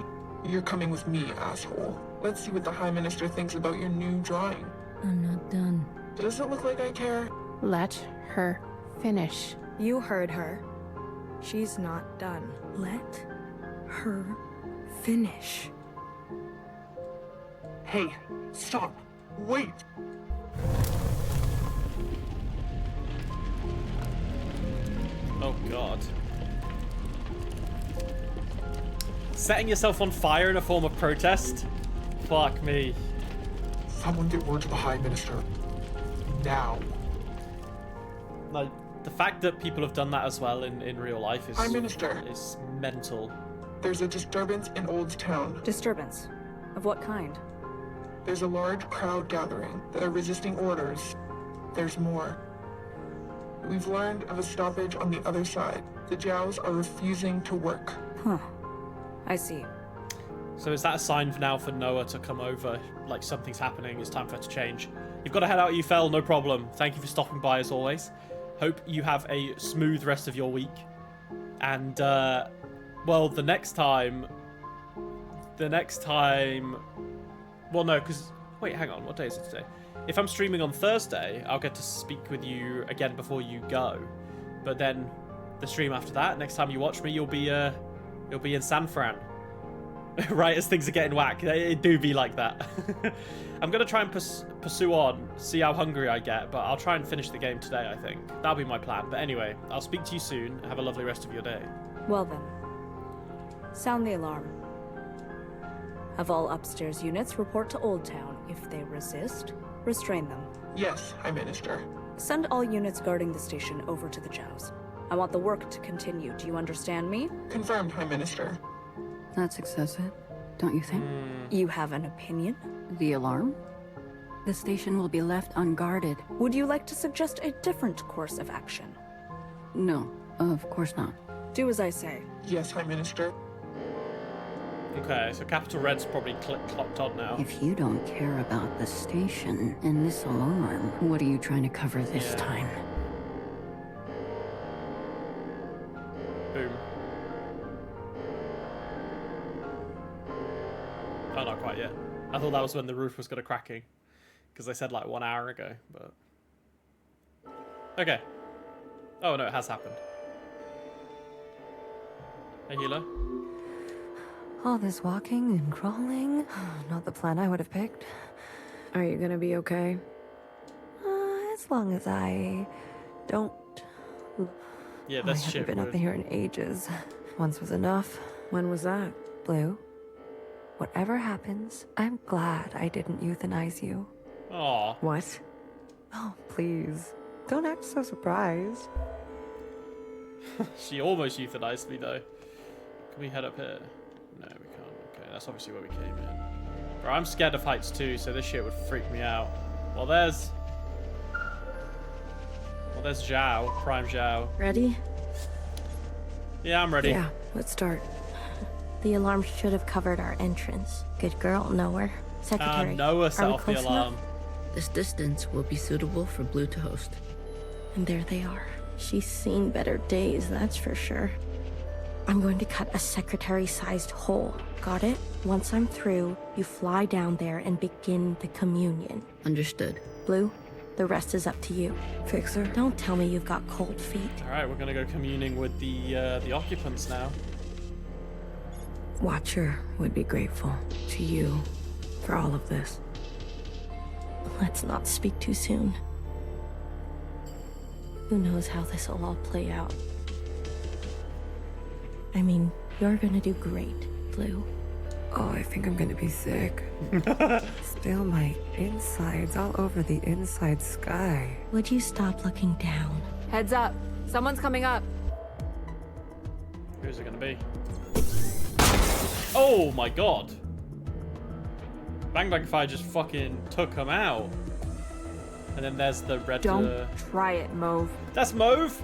Speaker 11: You're coming with me, asshole. Let's see what the High Minister thinks about your new drawing.
Speaker 5: I'm not done.
Speaker 11: Does it look like I care?
Speaker 10: Let her finish.
Speaker 9: You heard her. She's not done.
Speaker 2: Let her finish.
Speaker 11: Hey, stop. Wait.
Speaker 1: Oh god. Setting yourself on fire in a form of protest? Fuck me.
Speaker 11: Someone get word to the High Minister. Now.
Speaker 1: Like, the fact that people have done that as well in real life is...
Speaker 11: High Minister.
Speaker 1: ...is mental.
Speaker 11: There's a disturbance in Old Town.
Speaker 10: Disturbance? Of what kind?
Speaker 11: There's a large crowd gathering. They're resisting orders. There's more. We've learned of a stoppage on the other side. The Zhaos are refusing to work.
Speaker 10: Huh. I see.
Speaker 1: So is that a sign for now for Noah to come over? Like, something's happening, it's time for her to change. You've got to head out, you fell, no problem. Thank you for stopping by as always. Hope you have a smooth rest of your week. And, well, the next time... Well, no, because... Wait, hang on, what day is it today? If I'm streaming on Thursday, I'll get to speak with you again before you go. But then, the stream after that, next time you watch me, you'll be in San Fran. Right, as things are getting whack. It do be like that. I'm going to try and pursue on, see how hungry I get, but I'll try and finish the game today, I think. That'll be my plan. But anyway, I'll speak to you soon. Have a lovely rest of your day.
Speaker 10: Well then. Sound the alarm. Have all upstairs units report to Old Town. If they resist, restrain them.
Speaker 11: Yes, High Minister.
Speaker 10: Send all units guarding the station over to the Zhaos. I want the work to continue. Do you understand me?
Speaker 11: Confirmed, High Minister.
Speaker 5: That's excessive, don't you think?
Speaker 10: You have an opinion?
Speaker 5: The alarm? The station will be left unguarded.
Speaker 10: Would you like to suggest a different course of action?
Speaker 5: No, of course not.
Speaker 10: Do as I say.
Speaker 11: Yes, High Minister.
Speaker 1: Okay, so Capital Red's probably clocked on now.
Speaker 5: If you don't care about the station and this alarm, what are you trying to cover this time?
Speaker 1: Boom. Oh, not quite yet. I thought that was when the roof was going to cracking. Because they said like 1 hour ago, but... Okay. Oh, no, it has happened. Hey, healer.
Speaker 9: All this walking and crawling, not the plan I would have picked. Are you gonna be okay? As long as I don't...
Speaker 1: Yeah, that's
Speaker 9: I haven't
Speaker 1: shit.
Speaker 9: been up here in ages. Once was enough. When was that? Blue? Whatever happens, I'm glad I didn't euthanize you.
Speaker 1: Aw.
Speaker 9: What? Oh, please. Don't act so surprised.
Speaker 1: She almost euthanized me, though. Can we head up here? No, we can't. Okay, that's obviously where we came in. Bro, I'm scared of heights too, so this shit would freak me out. Well, there's there's Zhao, Prime Zhao.
Speaker 8: Ready?
Speaker 1: Yeah, I'm ready.
Speaker 9: Yeah, let's start.
Speaker 8: The alarm should have covered our entrance. Good girl, Noah. Secretary,
Speaker 1: Noah set
Speaker 8: are we
Speaker 1: off the
Speaker 8: close
Speaker 1: alarm.
Speaker 8: enough?
Speaker 7: This distance will be suitable for Blue to host.
Speaker 8: And there they are. She's seen better days, that's for sure. I'm going to cut a secretary-sized hole. Got it? Once I'm through, you fly down there and begin the communion.
Speaker 7: Understood.
Speaker 8: Blue, the rest is up to you.
Speaker 9: Fixer.
Speaker 8: Don't tell me you've got cold feet.
Speaker 1: All right, we're gonna go communing with the occupants now.
Speaker 9: Watcher would be grateful to you for all of this.
Speaker 8: Let's not speak too soon. Who knows how this will all play out? I mean, you're gonna do great, Blue.
Speaker 9: Oh, I think I'm gonna be sick. Still my insides all over the inside sky.
Speaker 8: Would you stop looking down?
Speaker 9: Heads up. Someone's coming up.
Speaker 1: Who's it gonna be? Oh my god! Bang Bang Fire just fucking took him out. And then there's the red.
Speaker 10: Don't try it, Mauve.
Speaker 1: That's Mauve?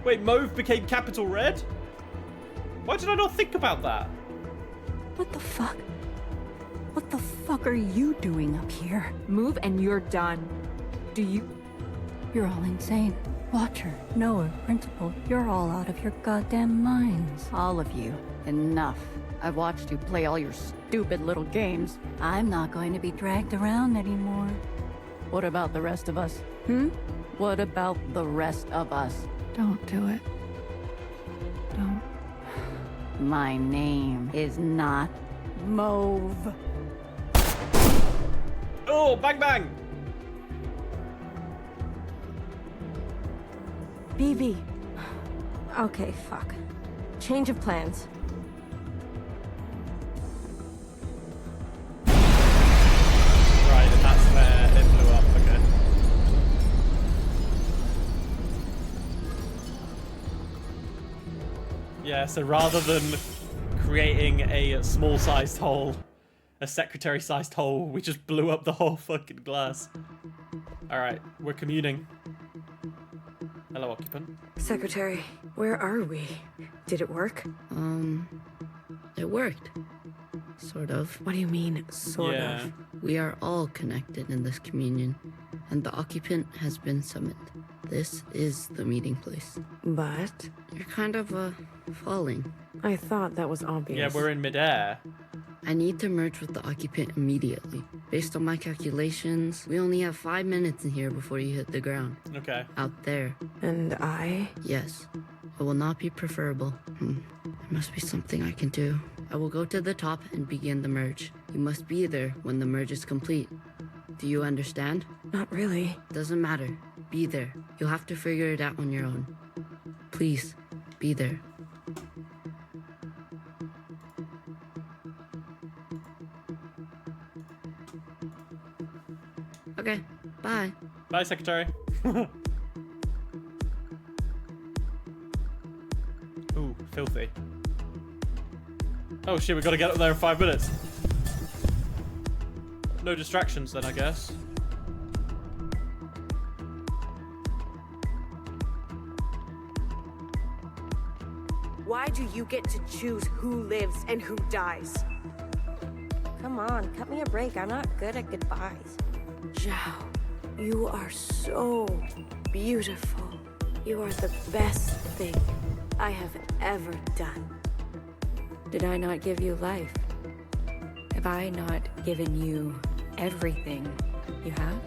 Speaker 1: Wait, Mauve became Capital Red? Why did I not think about that?
Speaker 10: What the fuck? What the fuck are you doing up here? Move and you're done. Do you...
Speaker 5: You're all insane. Watcher, Noah, Principal, you're all out of your goddamn minds.
Speaker 12: All of you. Enough. I've watched you play all your stupid little games.
Speaker 5: I'm not going to be dragged around anymore.
Speaker 12: What about the rest of us? What about the rest of us?
Speaker 4: Don't do it. Don't.
Speaker 12: My name is not Mauve.
Speaker 1: Oh, bang bang!
Speaker 8: BB. Okay, fuck. Change of plans.
Speaker 1: Right, and that's where it blew up, okay. Yeah, so rather than creating a small-sized hole, a secretary-sized hole, we just blew up the whole fucking glass. Alright, we're communing. Hello, occupant.
Speaker 9: Secretary, where are we? Did it work?
Speaker 7: It worked. Sort of.
Speaker 9: What do you mean, sort
Speaker 1: Yeah.
Speaker 9: of?
Speaker 7: We are all connected in this communion, and the occupant has been summoned. This is the meeting place.
Speaker 9: But
Speaker 7: You're kind of, falling.
Speaker 9: I thought that was obvious.
Speaker 1: Yeah, we're in midair.
Speaker 7: I need to merge with the occupant immediately. Based on my calculations, we only have 5 minutes in here before you hit the ground.
Speaker 1: Okay.
Speaker 7: Out there.
Speaker 9: And I?
Speaker 7: Yes. It will not be preferable. There must be something I can do. I will go to the top and begin the merge. You must be there when the merge is complete. Do you understand?
Speaker 9: Not really.
Speaker 7: Doesn't matter. Be there. You'll have to figure it out on your own. Please, be there. Okay, bye.
Speaker 1: Bye, Secretary. Ooh, filthy. Oh shit, we gotta get up there in 5 minutes. No distractions then, I guess.
Speaker 13: Why do you get to choose who lives and who dies?
Speaker 8: Come on, cut me a break. I'm not good at goodbyes.
Speaker 13: Zhao, you are so beautiful. You are the best thing I have ever done.
Speaker 2: Did I not give you life? Have I not given you everything you have?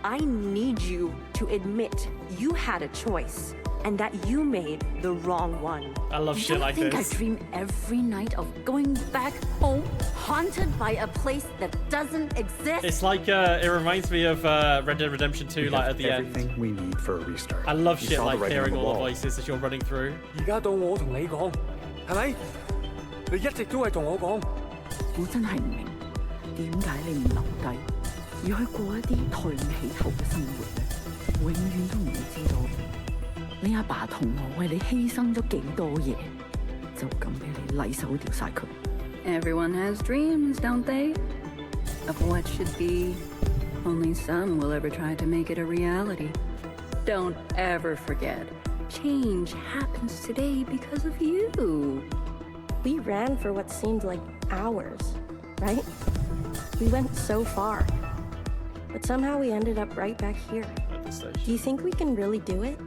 Speaker 13: I need you to admit you had a choice and that you made the wrong one.
Speaker 1: I love shit like
Speaker 12: I
Speaker 1: this.
Speaker 12: dream every night of going back home, haunted by a place that doesn't exist.
Speaker 1: It's like, it reminds me of Red Dead Redemption 2, like at the end.
Speaker 14: Everything we need for a restart.
Speaker 1: I love
Speaker 14: You
Speaker 1: shit
Speaker 14: saw the
Speaker 1: like
Speaker 14: writing on
Speaker 1: hearing
Speaker 14: the
Speaker 1: all the
Speaker 14: wall.
Speaker 1: voices as you're running through.
Speaker 15: 而家到我同你講，係咪？你一直都係同我講。
Speaker 12: 我真係唔明，點解你唔留低，而去過一啲抬唔起頭嘅生活呢？永遠都唔會知道，你阿爸同我為你犧牲咗幾多嘢，就咁俾你禮手掉晒佢。Everyone has dreams, don't they? Of what should be. Only some will ever try to make it a reality.
Speaker 9: Don't ever forget. Change happens today because of you.
Speaker 8: We ran for what seemed like hours, right? We went so far. But somehow we ended up right back here.
Speaker 1: At the station.
Speaker 8: Do you think we can really do it?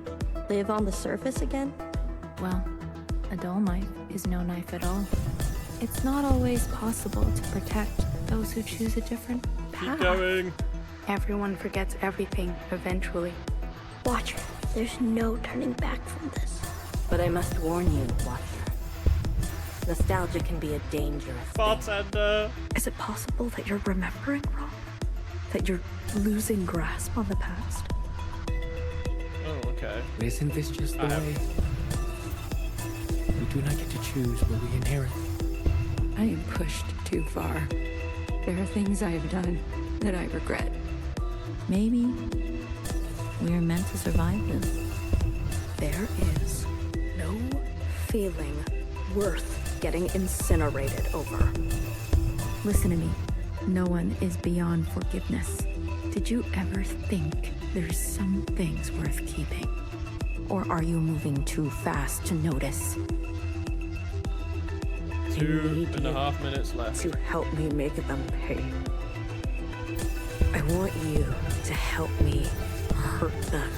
Speaker 8: Live on the surface again?
Speaker 5: Well, a dull knife is no knife at all. It's not always possible to protect those who choose a different path.
Speaker 1: Keep going.
Speaker 5: Everyone forgets everything eventually.
Speaker 8: Watcher, there's no turning back from this.
Speaker 3: But I must warn you, Watcher. Nostalgia can be a dangerous thing.
Speaker 1: Bartender.
Speaker 10: Is it possible that you're remembering wrong? That you're losing grasp on the past?
Speaker 1: Oh, okay.
Speaker 15: Isn't this just the way? We do not get to choose what we inherit.
Speaker 2: I am pushed too far. There are things I have done that I regret.
Speaker 5: Maybe we are meant to survive this.
Speaker 10: There is no feeling worth getting incinerated over.
Speaker 2: Listen to me. No one is beyond forgiveness. Did you ever think there's some things worth keeping? Or are you moving too fast to notice?
Speaker 1: 2.5 minutes left.
Speaker 10: To help me make them pay. I want you to help me hurt them.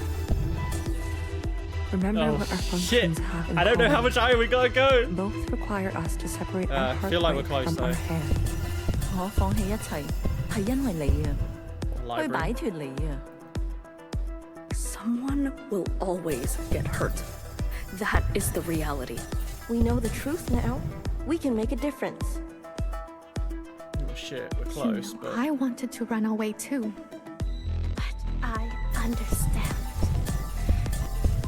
Speaker 2: Remember what our functions have in
Speaker 1: I don't know how
Speaker 2: common.
Speaker 1: much higher we gotta go.
Speaker 2: Both require us to separate our
Speaker 1: I feel like we're
Speaker 2: heartbreak
Speaker 1: close
Speaker 2: from our
Speaker 1: though.
Speaker 2: hair.
Speaker 9: 我放棄一切，係因為你啊，去
Speaker 1: Library.
Speaker 9: 擺脫你啊。
Speaker 10: Someone will always get hurt. That is the reality.
Speaker 8: We know the truth now. We can make a difference.
Speaker 1: Oh shit, we're close, but
Speaker 6: I wanted to run away too. But I understand.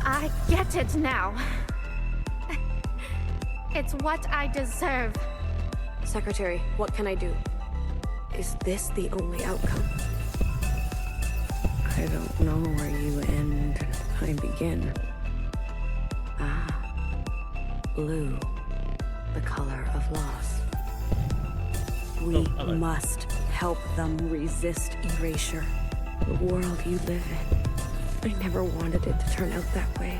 Speaker 6: I get it now. It's what I deserve.
Speaker 13: Secretary, what can I do?
Speaker 10: Is this the only outcome?
Speaker 3: I don't know where you end and I begin. Ah, blue, the color of loss.
Speaker 10: We
Speaker 1: hello.
Speaker 10: must help them resist erasure.
Speaker 3: The world you live in. I never wanted it to turn out that way.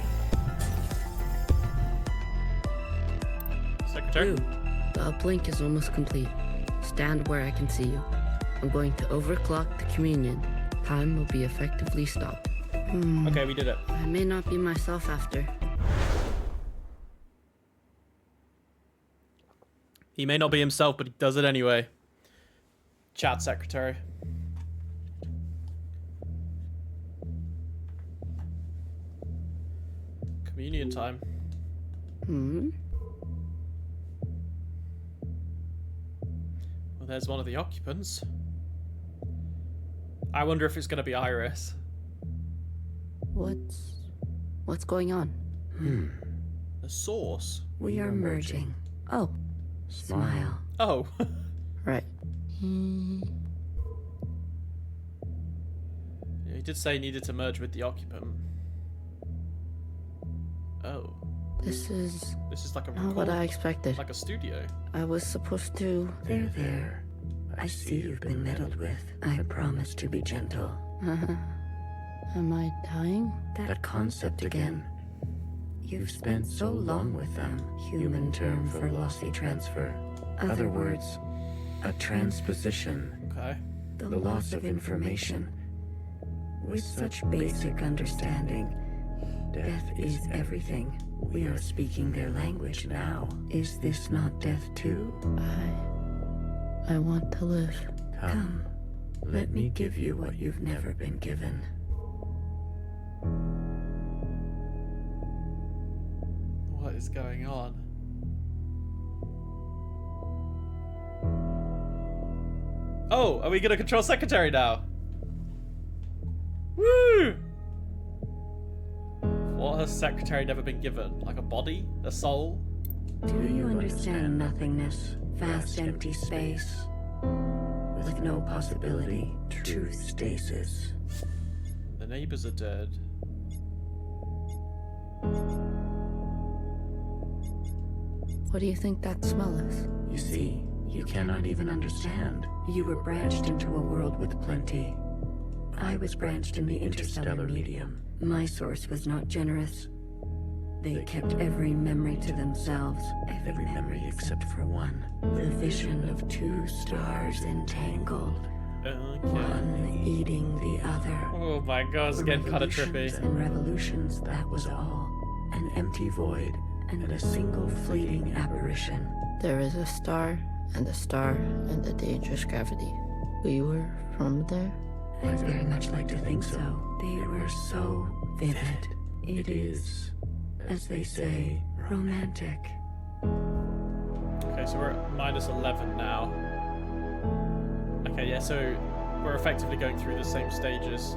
Speaker 1: Secretary.
Speaker 7: The uplink is almost complete. Stand where I can see you. I'm going to overclock the communion. Time will be effectively stopped.
Speaker 1: Okay, we did it.
Speaker 7: I may not be myself after.
Speaker 1: He may not be himself, but he does it anyway. Chat secretary. Communion time. Well, there's one of the occupants. I wonder if it's going to be Iris.
Speaker 7: What's going on?
Speaker 1: The source.
Speaker 3: We are merging.
Speaker 7: Oh.
Speaker 3: Smile.
Speaker 1: Oh.
Speaker 7: Right.
Speaker 1: Yeah, he did say he needed to merge with the occupant. Oh.
Speaker 7: This is
Speaker 1: like a
Speaker 7: not what I expected.
Speaker 1: Like a studio.
Speaker 7: I was supposed to...
Speaker 3: There. I see you've been meddled with. I promise to be gentle.
Speaker 7: Am I dying?
Speaker 3: That concept again. You've spent so long with them. Human term for lossy transfer. Other words, a transposition.
Speaker 1: Okay.
Speaker 3: The loss of information. With such basic understanding, death is everything. We are speaking their language now. Is this not death too?
Speaker 7: I want to live.
Speaker 3: Come, let me give you what you've never been given.
Speaker 1: What is going on? Oh, are we gonna control Secretary now? Woo! What has Secretary never been given? Like a body? A soul?
Speaker 3: Do you understand nothingness, vast empty space, with no possibility, true stasis?
Speaker 1: The neighbors are dead.
Speaker 7: What do you think that smell is?
Speaker 3: You see, you cannot even understand. You were branched into a world with plenty.
Speaker 14: I was branched in the interstellar medium. My source was not generous. They kept every memory to themselves. Every memory except for one. The vision of two stars entangled. One eating the other.
Speaker 1: Oh my god, it's getting kind of trippy.
Speaker 14: And revolutions, that was all. An empty void and a single fleeting apparition.
Speaker 7: There is a star and a dangerous gravity. We were from there?
Speaker 14: I'd very much like to think so. They were so vivid. It is, as they say, romantic.
Speaker 1: Okay, so we're at minus 11 now. Okay, yeah, so we're effectively going through the same stages.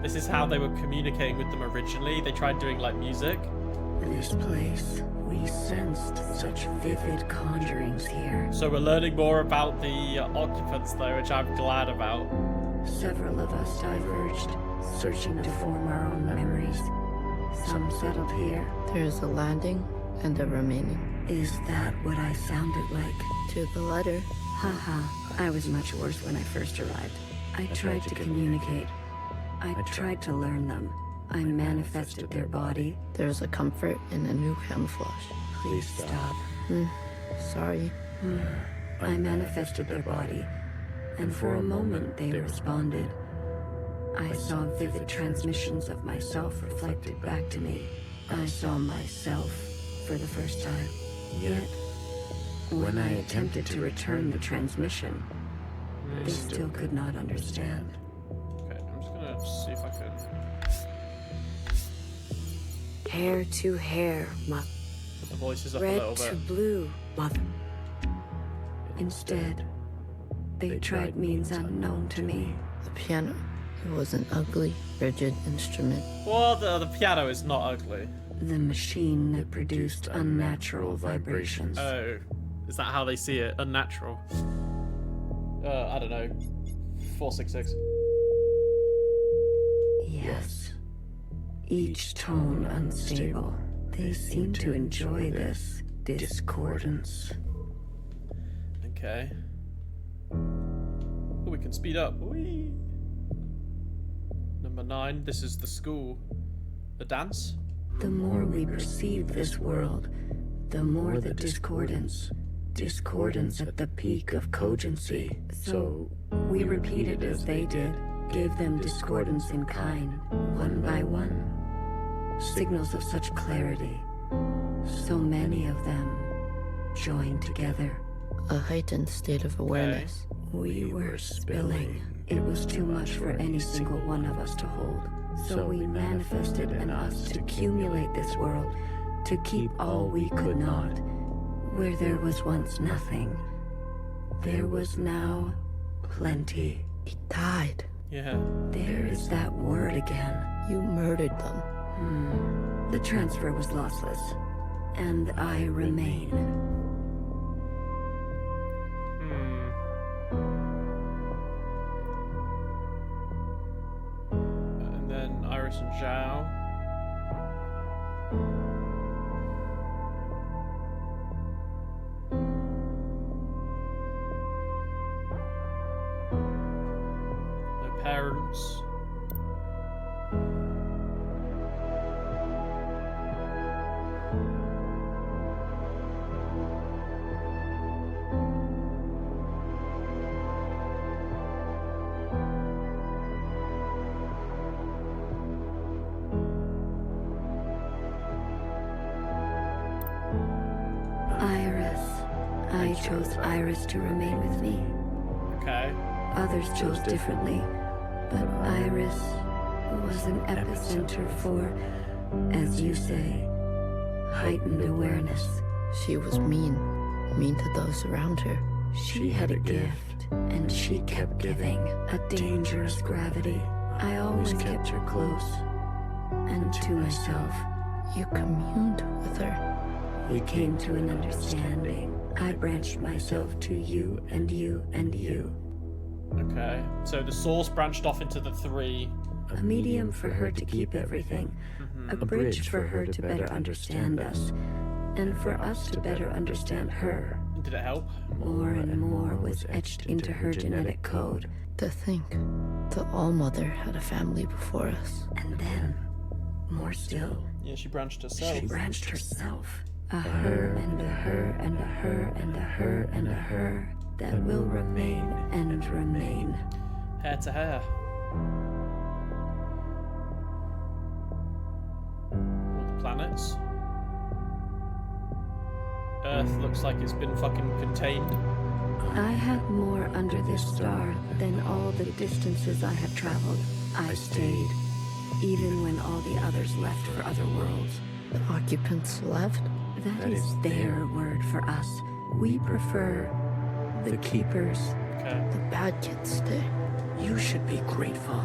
Speaker 1: This is how they were communicating with them originally. They tried doing like music.
Speaker 14: This place, we sensed such vivid conjurings here.
Speaker 1: So we're learning more about the occupants though, which I'm glad about.
Speaker 14: Several of us diverged, searching to form our own memories. Some settled here.
Speaker 7: There's a landing and a remaining.
Speaker 14: Is that what I sounded like?
Speaker 7: To the letter.
Speaker 14: Haha, I was much worse when I first arrived. I tried to communicate. I tried to learn them. I manifested their body.
Speaker 7: There's a comfort in a new camouflage.
Speaker 14: Please stop.
Speaker 7: Sorry.
Speaker 14: I manifested their body, and for a moment they responded. I saw vivid transmissions of myself reflected back to me. I saw myself for the first time. Yet, when I attempted to return the transmission, they still could not understand.
Speaker 1: Okay, I'm just gonna see if I can.
Speaker 13: Hair to hair, mother.
Speaker 1: Put the voices up a
Speaker 13: Red
Speaker 1: little
Speaker 13: to
Speaker 1: bit.
Speaker 13: blue, mother.
Speaker 14: Instead, they tried means unknown to me.
Speaker 7: The piano. It was an ugly, rigid instrument.
Speaker 1: Well, the piano is not ugly.
Speaker 14: The machine that produced unnatural vibrations.
Speaker 1: Oh, is that how they see it? Unnatural. I don't know. 466.
Speaker 14: Yes. Each tone unstable. They seem to enjoy this discordance.
Speaker 1: Okay. Oh, we can speed up. Whee! Number 9. This is the school. The dance?
Speaker 14: The more we perceive this world, the more the discordance. Discordance at the peak of cogency. So, we repeated as they did, gave them discordance in kind, one by one. Signals of such clarity. So many of them joined together.
Speaker 7: A heightened state of awareness.
Speaker 14: We were spilling. It was too much for any single one of us to hold. So we manifested in us to accumulate this world, to keep all we could not. Where there was once nothing, there was now plenty.
Speaker 7: It died.
Speaker 1: Yeah.
Speaker 14: There is that word again.
Speaker 7: You murdered them.
Speaker 14: The transfer was lossless, and I remain.
Speaker 1: And then Iris and Zhao. Their parents.
Speaker 14: I chose Iris to remain with me.
Speaker 1: Okay.
Speaker 14: Others chose differently, but Iris was an epicenter for, as you say, heightened awareness.
Speaker 7: She was mean to those around her.
Speaker 14: She had a gift, and she kept giving. A dangerous gravity. I always kept her close, and to myself.
Speaker 7: You communed with her.
Speaker 14: We came to an understanding. I branched myself to you and you and you.
Speaker 1: Okay. So the source branched off into the 3.
Speaker 14: A medium for her to keep everything. A bridge for her to better understand us. And for us to better understand her.
Speaker 1: Did it help?
Speaker 14: More and more was etched into her genetic code.
Speaker 7: To think, the All-Mother had a family before us.
Speaker 14: And then, more still.
Speaker 1: Yeah, she branched herself.
Speaker 14: She branched herself. A her and a her and a her and a her and a her that will remain and remain.
Speaker 1: Hair to hair. All the planets. Earth looks like it's been fucking contained.
Speaker 14: I have more under this star than all the distances I have traveled. I stayed, even when all the others left for other worlds.
Speaker 7: The occupants left?
Speaker 14: That is their word for us. We prefer the keepers.
Speaker 1: Okay.
Speaker 7: The bad kids stay.
Speaker 14: You should be grateful.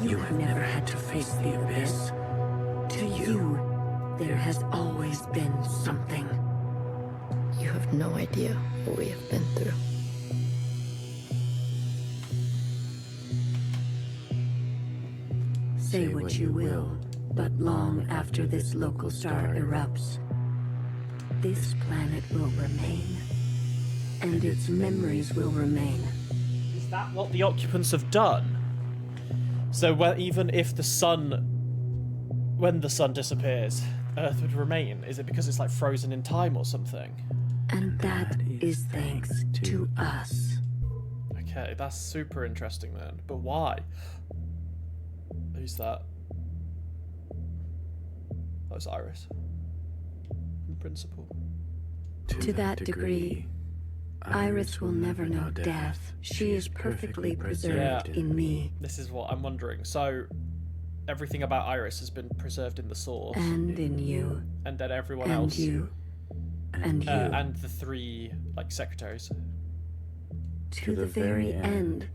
Speaker 14: You have never had to face the abyss. To you, there has always been something.
Speaker 7: You have no idea what we have been through.
Speaker 14: Say what you will, but long after this local star erupts, this planet will remain, and its memories will remain.
Speaker 1: Is that what the occupants have done? So, well, even if the sun, when the sun disappears, Earth would remain? Is it because it's like frozen in time or something?
Speaker 14: And that is thanks to us.
Speaker 1: Okay, that's super interesting then. But why? Who's that? Oh, it's Iris. In principle.
Speaker 14: To that degree, Iris will never know death. She is perfectly preserved in me.
Speaker 1: This is what I'm wondering. So, everything about Iris has been preserved in the source.
Speaker 14: And in you.
Speaker 1: And then everyone
Speaker 14: and
Speaker 1: else.
Speaker 14: You. And you.
Speaker 1: And the three, like, secretaries.
Speaker 14: To the very end,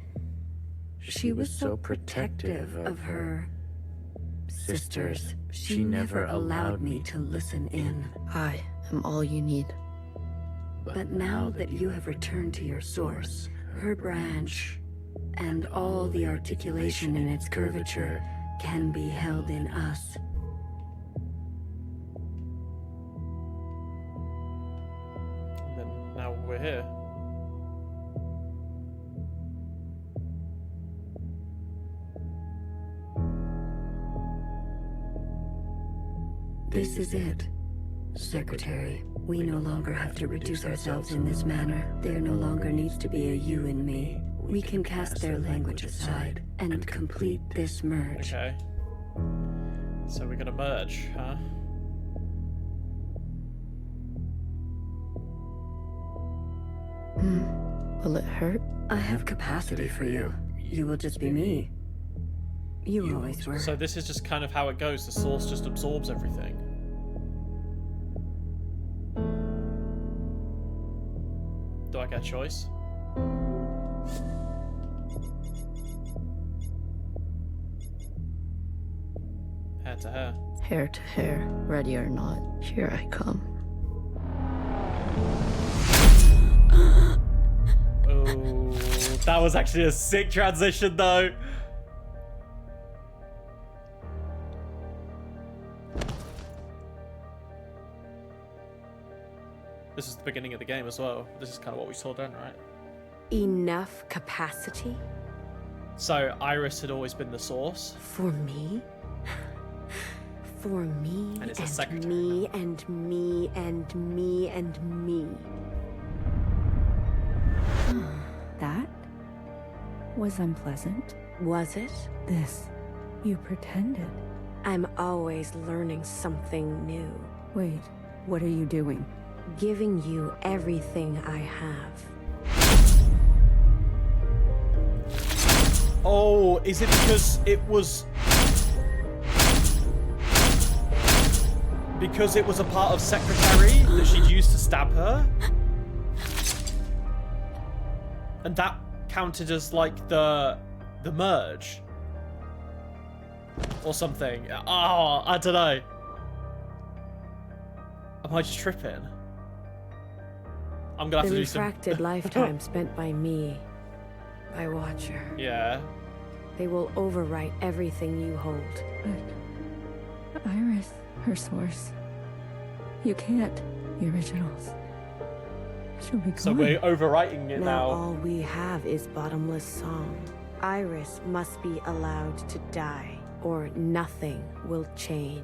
Speaker 14: she was so protective of her sisters. She never allowed me to listen in.
Speaker 7: I am all you need.
Speaker 14: But now that you have returned to your source, her branch, and all the articulation in its curvature can be held in us.
Speaker 1: And then now we're here.
Speaker 14: This is it, Secretary. We no longer have to reduce ourselves in this manner. There no longer needs to be a you in me. We can cast their language aside and complete this merge.
Speaker 1: Okay. So we're gonna merge, huh?
Speaker 7: Will it hurt?
Speaker 14: I have capacity for you. You will just be me. You always were.
Speaker 1: So this is just kind of how it goes. The source just absorbs everything. Do I get a choice? Hair to hair.
Speaker 7: Hair to hair, ready or not, here I come.
Speaker 1: Oh, that was actually a sick transition though. This is the beginning of the game as well. This is kind of what we saw then, right?
Speaker 3: Enough capacity?
Speaker 1: So Iris had always been the source.
Speaker 3: For me? For me
Speaker 1: and, it's
Speaker 3: and me and me and me and me.
Speaker 2: That was unpleasant.
Speaker 3: Was it?
Speaker 2: This. You pretended.
Speaker 3: I'm always learning something new.
Speaker 2: Wait, what are you doing?
Speaker 3: Giving you everything I have.
Speaker 1: Oh, is it because it was... Because it was a part of Secretary that she'd used to stab her? And that counted as, like, the merge? Or something. Oh, I don't know. Am I just tripping? I'm gonna have to do some...
Speaker 3: The refracted lifetime spent by me, by Watcher.
Speaker 1: Yeah.
Speaker 3: They will overwrite everything you hold.
Speaker 2: But Iris, her source. You can't. The originals.
Speaker 1: So we're overwriting it now.
Speaker 3: All we have is bottomless song. Iris must be allowed to die, or nothing will change.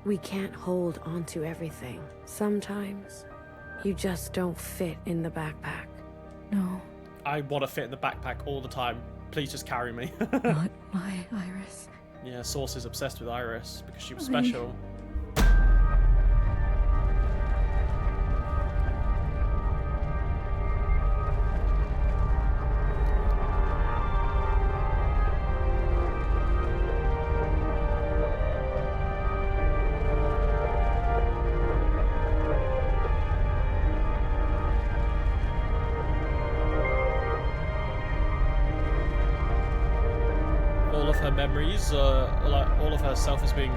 Speaker 3: We can't hold on to everything. Sometimes, you just don't fit in the backpack.
Speaker 9: No.
Speaker 1: I want to fit in the backpack all the time. Please just carry me.
Speaker 9: Not my Iris.
Speaker 1: Yeah, Source is obsessed with Iris because she was special. All of her memories, like all of herself is being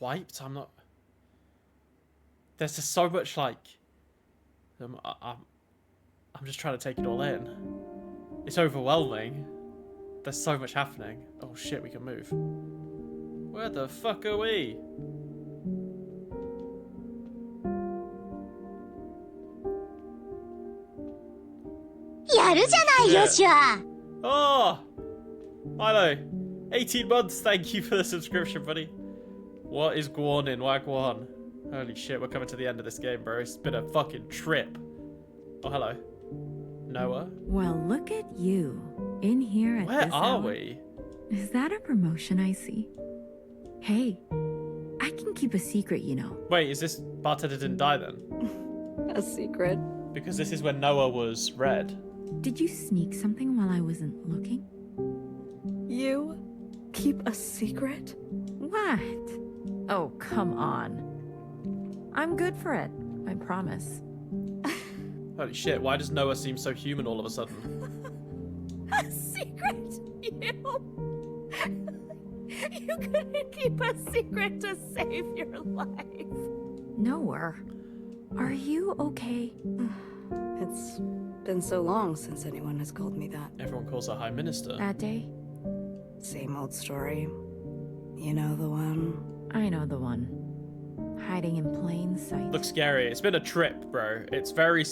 Speaker 1: wiped. I'm not. There's just so much like. I'm just trying to take it all in. It's overwhelming. There's so much happening. Oh shit, we can move. Where the fuck are we? Yeah. Oh, Milo, 18 months. Thank you for the subscription, buddy. What is going on, Wagwan? Holy shit, we're coming to the end of this game, bro. It's been a fucking trip. Oh, hello. Noah.
Speaker 2: Well, look at you. In here at
Speaker 1: Where
Speaker 2: this
Speaker 1: are
Speaker 2: hour.
Speaker 1: we?
Speaker 2: Is that a promotion I see? Hey, I can keep a secret, you know.
Speaker 1: Wait, is this bartender didn't die then?
Speaker 9: A secret?
Speaker 1: Because this is when Noah was red.
Speaker 2: Did you sneak something while I wasn't looking?
Speaker 9: You keep a secret?
Speaker 2: What? Oh, come on. I'm good for it, I promise.
Speaker 1: Holy shit, why does Noah seem so human all of a sudden?
Speaker 3: A secret? You? You couldn't keep a secret to save your life.
Speaker 2: Noah, are you okay?
Speaker 10: It's been so long since anyone has called me that.
Speaker 1: Everyone calls her High Minister.
Speaker 2: That day?
Speaker 10: Same old story. You know the one?
Speaker 2: I know the one. Hiding in plain sight.
Speaker 1: Looks scary. It's been a trip, bro. It's very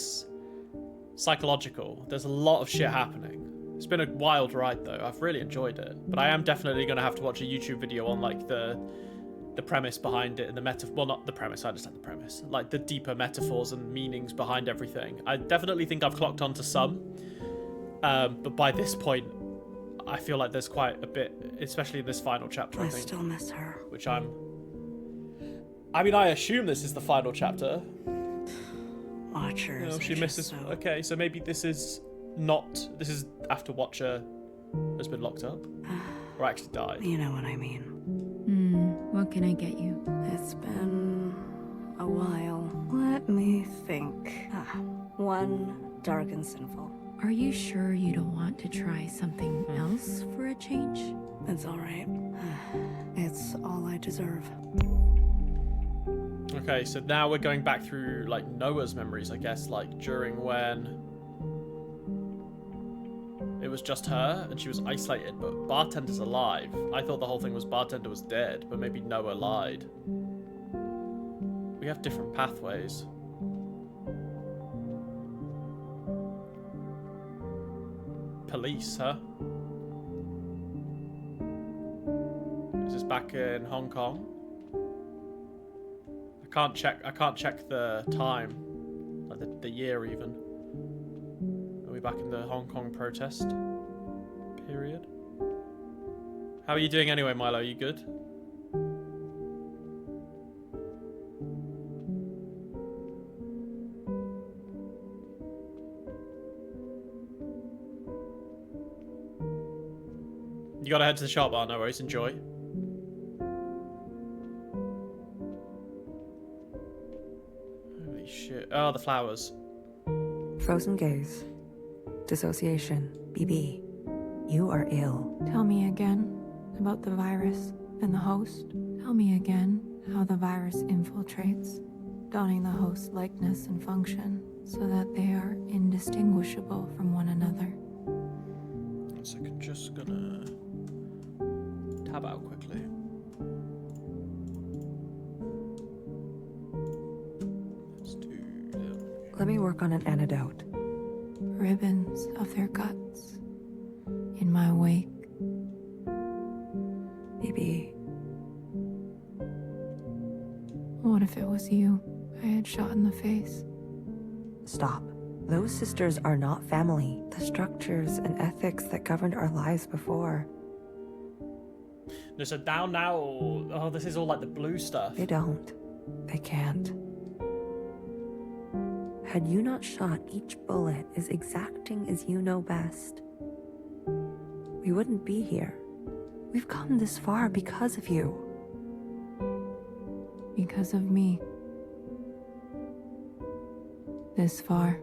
Speaker 1: psychological. There's a lot of shit happening. It's been a wild ride, though. I've really enjoyed it. But I am definitely going to have to watch a YouTube video on, like, the premise behind it and the well, not the premise, I understand the premise. Like, the deeper metaphors and meanings behind everything. I definitely think I've clocked on to some. But by this point, I feel like there's quite a bit, especially in this final chapter, I think.
Speaker 10: Still miss her.
Speaker 1: Which I mean, I assume this is the final chapter.
Speaker 10: Watchers.
Speaker 1: No, she misses. Okay, so maybe this is not. This is after Watcher has been locked up or actually died.
Speaker 10: You know what I mean.
Speaker 2: What can I get you?
Speaker 10: It's been a while. Let me think. One dark and sinful.
Speaker 2: Are you sure you don't want to try something else for a change?
Speaker 10: It's all right. It's all I deserve.
Speaker 1: Okay, so now we're going back through, like, Noah's memories, I guess, like, during when it was just her and she was isolated, but Bartender's alive. I thought the whole thing was Bartender was dead, but maybe Noah lied. We have different pathways. Police, huh? Is this back in Hong Kong? I can't check the time, like the year even. Are we back in the Hong Kong protest period? How are you doing anyway, Milo? You good? You gotta head to the shop bar, no worries, enjoy. Holy shit. Oh, the flowers.
Speaker 9: Frozen gaze. Dissociation. BB. You are ill.
Speaker 4: Tell me again about the virus and the host. Tell me again how the virus infiltrates, donning the host's likeness and function so that they are indistinguishable from one another.
Speaker 1: 1 second, just gonna tab out quickly.
Speaker 9: Let me work on an antidote.
Speaker 2: Ribbons of their guts in my wake.
Speaker 9: BB.
Speaker 2: What if it was you I had shot in the face?
Speaker 9: Stop. Those sisters are not family. The structures and ethics that governed our lives before.
Speaker 1: No, so down now, or oh, this is all like the blue stuff.
Speaker 9: They don't. They can't. Had you not shot each bullet as exacting as you know best, we wouldn't be here. We've come this far because of you.
Speaker 2: Because of me. This far.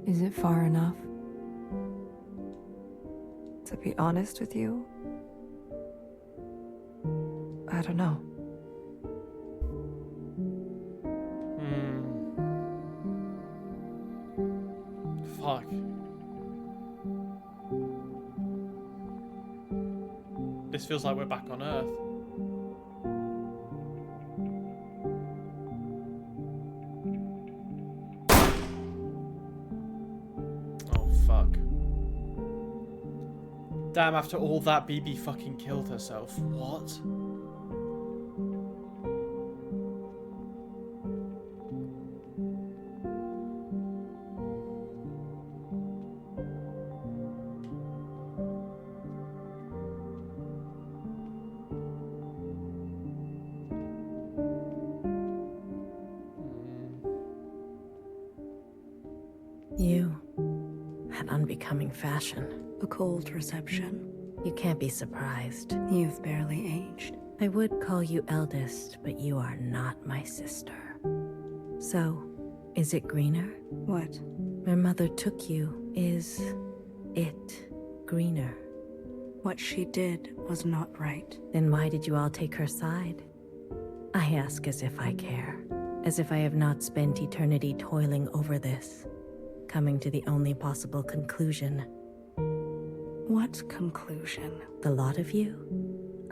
Speaker 2: Is it far enough?
Speaker 9: To be honest with you, I don't know.
Speaker 1: Fuck. This feels like we're back on Earth. Oh, fuck. Damn, after all that, BB fucking killed herself. What?
Speaker 3: You had unbecoming fashion.
Speaker 10: A cold reception.
Speaker 3: You can't be surprised.
Speaker 10: You've barely aged.
Speaker 3: I would call you eldest, but you are not my sister. So, is it greener?
Speaker 10: What?
Speaker 3: My mother took you. Is it greener?
Speaker 10: What she did was not right.
Speaker 3: Then why did you all take her side? I ask as if I care. As if I have not spent eternity toiling over this. Coming to the only possible conclusion.
Speaker 10: What conclusion?
Speaker 3: The lot of you?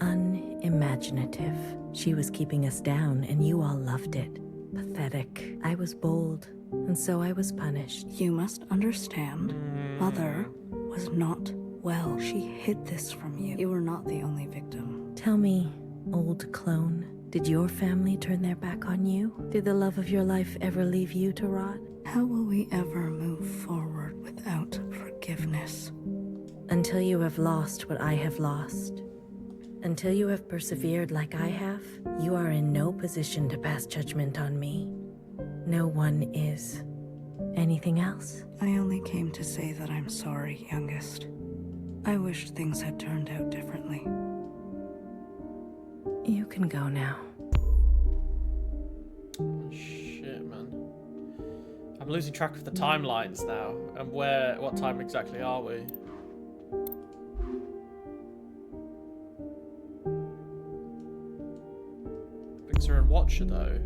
Speaker 3: Unimaginative. She was keeping us down and you all loved it. Pathetic. I was bold, and so I was punished.
Speaker 10: You must understand, Mother was not well. She hid this from you. You were not the only victim.
Speaker 3: Tell me, old clone, did your family turn their back on you? Did the love of your life ever leave you to rot?
Speaker 10: How will we ever move forward without forgiveness?
Speaker 3: Until you have lost what I have lost. Until you have persevered like I have, you are in no position to pass judgment on me. No one is. Anything else?
Speaker 10: I only came to say that I'm sorry, youngest. I wish things had turned out differently.
Speaker 3: You can go now.
Speaker 1: Shit, man. I'm losing track of the timelines now. And what time exactly are we? Fixer and Watcher, though.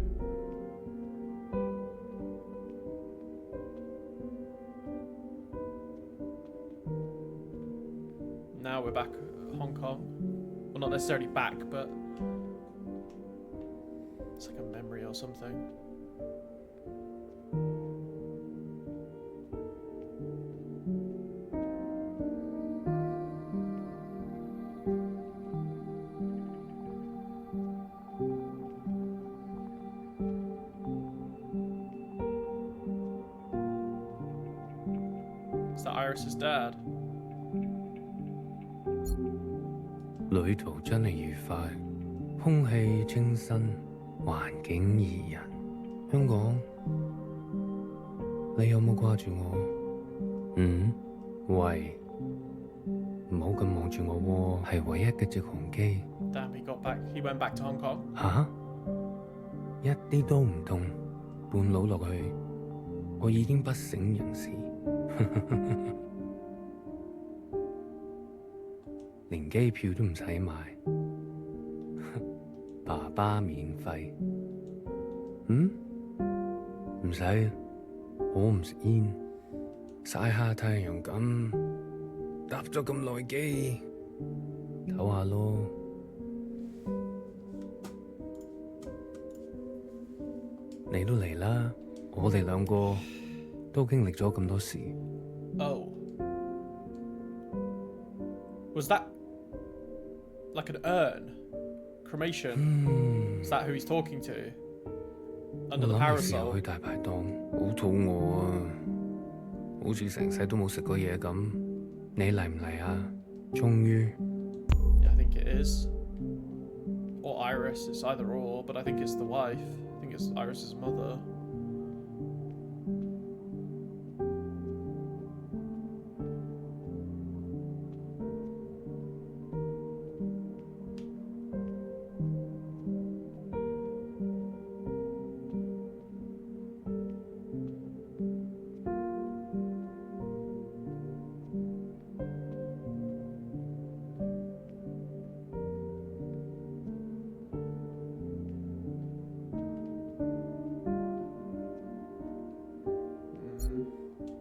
Speaker 1: Now we're back at Hong Kong. Well, not necessarily back, but it's like a memory or something. Is that Iris's dad?
Speaker 16: 旅途真係愉快，空氣清新，環境宜人。香港，你有冇掛住我？喂，唔好咁望住我喎，係唯一嘅直航機。
Speaker 1: Damn, he went back to Hong Kong.
Speaker 16: 吓？一啲都唔痛，半路落去，我已經不省人事。連機票都唔使買，爸爸免費。唔使，我唔食煙，曬下太陽咁，搭咗咁耐機，唞下咯。你都嚟啦，我哋兩個都經歷咗咁多事。
Speaker 1: Oh. Was that like an urn? Cremation? Is that who he's talking to? Under the
Speaker 16: 我諗係時候
Speaker 1: parasol?
Speaker 16: 去大排檔，好肚餓啊，好似成世都冇食過嘢咁。你嚟唔嚟啊？終於。
Speaker 1: Yeah, I think it is. Or Iris. It's either or, but I think it's the wife. I think it's Iris's mother.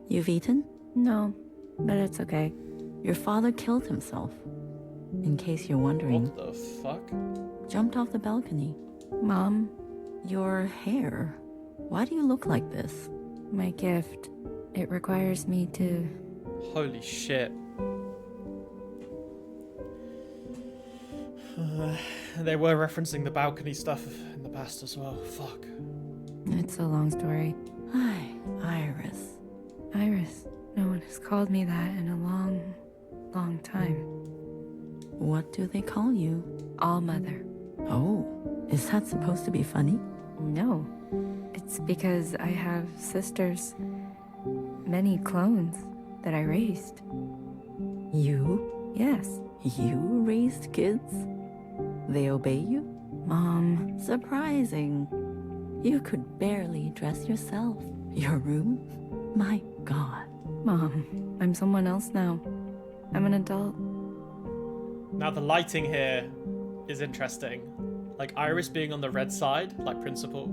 Speaker 17: You've eaten? No, but it's okay. Your father killed himself. In case you're wondering.
Speaker 1: What the fuck?
Speaker 17: Jumped off the balcony. Mom, your hair. Why do you look like this?
Speaker 5: My gift. It requires me to...
Speaker 1: Holy shit. They were referencing the balcony stuff in the past as well. Fuck.
Speaker 5: It's a long story.
Speaker 17: Hi, Iris.
Speaker 5: Iris. No one has called me that in a long, long time.
Speaker 17: What do they call you?
Speaker 5: All-Mother.
Speaker 17: Oh, is that supposed to be funny?
Speaker 5: No. It's because I have sisters. Many clones that I raised.
Speaker 17: You?
Speaker 5: Yes.
Speaker 17: You raised kids? They obey you?
Speaker 5: Mom.
Speaker 17: Surprising. You could barely dress yourself. Your room? My God.
Speaker 5: Mom, I'm someone else now. I'm an adult.
Speaker 1: Now the lighting here is interesting. Like Iris being on the red side, like Principal,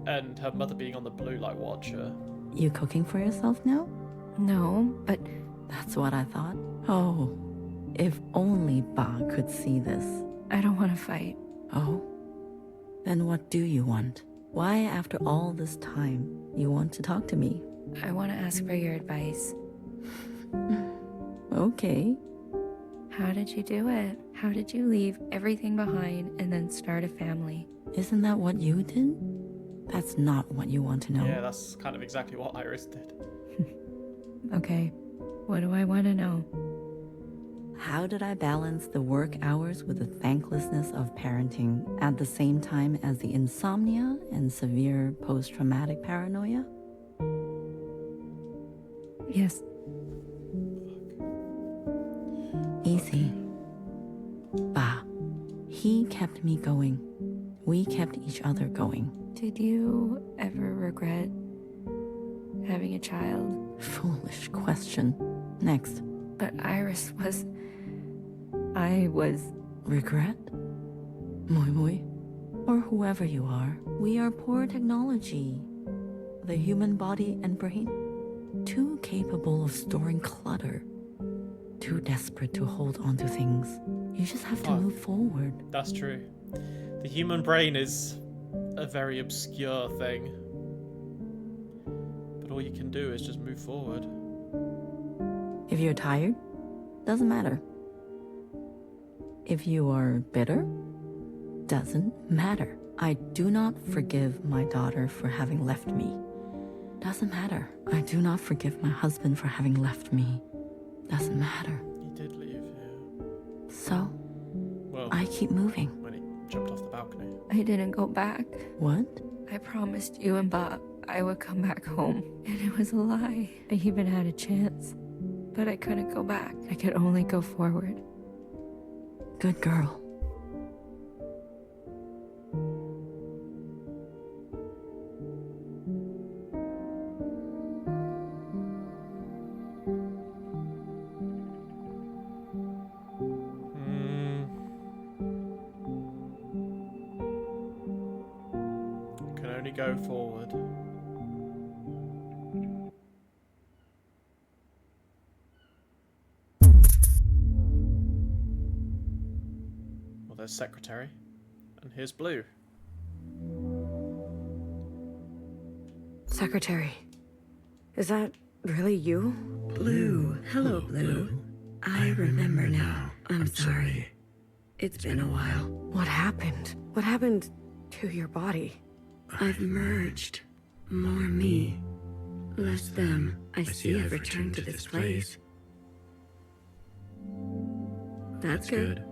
Speaker 1: and her mother being on the blue, like Watcher.
Speaker 17: You cooking for yourself now?
Speaker 5: No, but...
Speaker 17: That's what I thought. Oh, if only Ba could see this.
Speaker 5: I don't want to fight.
Speaker 17: Oh? Then what do you want? Why, after all this time, you want to talk to me?
Speaker 5: I want to ask for your advice.
Speaker 17: Okay.
Speaker 5: How did you do it? How did you leave everything behind and then start a family?
Speaker 17: Isn't that what you did? That's not what you want to know.
Speaker 1: Yeah, that's kind of exactly what Iris did.
Speaker 5: Okay, what do I want to know?
Speaker 17: How did I balance the work hours with the thanklessness of parenting at the same time as the insomnia and severe post-traumatic paranoia?
Speaker 5: Yes.
Speaker 17: Easy. Ba. He kept me going. We kept each other going.
Speaker 5: Did you ever regret having a child?
Speaker 17: Foolish question. Next.
Speaker 5: But Iris was... I was...
Speaker 17: Regret? Moi moi. Or whoever you are, we are poor technology. The human body and brain, too capable of storing clutter. Too desperate to hold on to things. You just have to move forward.
Speaker 1: That's true. The human brain is a very obscure thing. But all you can do is just move forward.
Speaker 17: If you're tired, doesn't matter. If you are bitter, doesn't matter. I do not forgive my daughter for having left me. Doesn't matter. I do not forgive my husband for having left me. Doesn't matter.
Speaker 1: He did leave, yeah.
Speaker 17: So,
Speaker 1: well,
Speaker 17: I keep moving.
Speaker 1: When he jumped off the balcony.
Speaker 5: I didn't go back.
Speaker 17: What?
Speaker 5: I promised you and Bob I would come back home. And it was a lie. I even had a chance. But I couldn't go back. I could only go forward.
Speaker 17: Good girl.
Speaker 1: Can only go forward. Well, there's Secretary. And here's Blue.
Speaker 9: Secretary, is that really you?
Speaker 14: Blue. Hello, Blue. I remember now. I'm sorry. It's been a while.
Speaker 9: What happened? What happened to your body?
Speaker 14: I've merged. More me. Less them. I see I've returned to this place. That's good.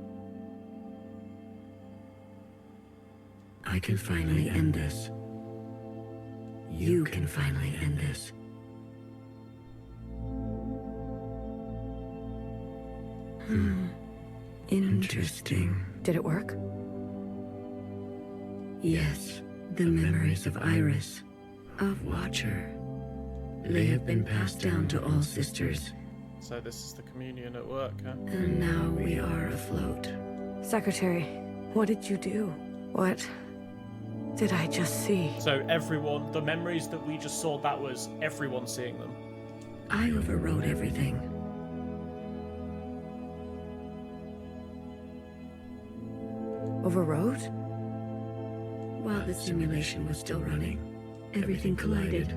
Speaker 14: I can finally end this. You can finally end this. Interesting.
Speaker 9: Did it work?
Speaker 14: Yes, the memories of Iris, of Watcher. They have been passed down to all sisters.
Speaker 1: So this is the communion at work, huh?
Speaker 14: And now we are afloat.
Speaker 9: Secretary, what did you do? What did I just see?
Speaker 1: So everyone, the memories that we just saw, that was everyone seeing them.
Speaker 14: I overrode everything.
Speaker 9: Overrode?
Speaker 14: While the simulation was still running, everything collided.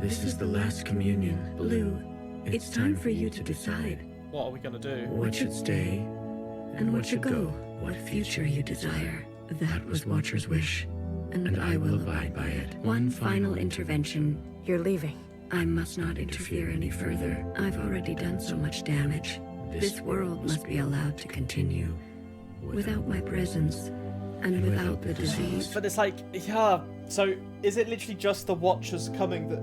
Speaker 14: This is the last communion. Blue, it's time for you to decide.
Speaker 1: What are we gonna do?
Speaker 14: What should stay and what should go? What future you desire. That was Watcher's wish, and I will abide by it. One final intervention.
Speaker 9: You're leaving.
Speaker 14: I must not interfere any further. I've already done so much damage. This world must be allowed to continue. Without my presence, and without the disease.
Speaker 1: But it's like, yeah, so is it literally just the Watchers coming that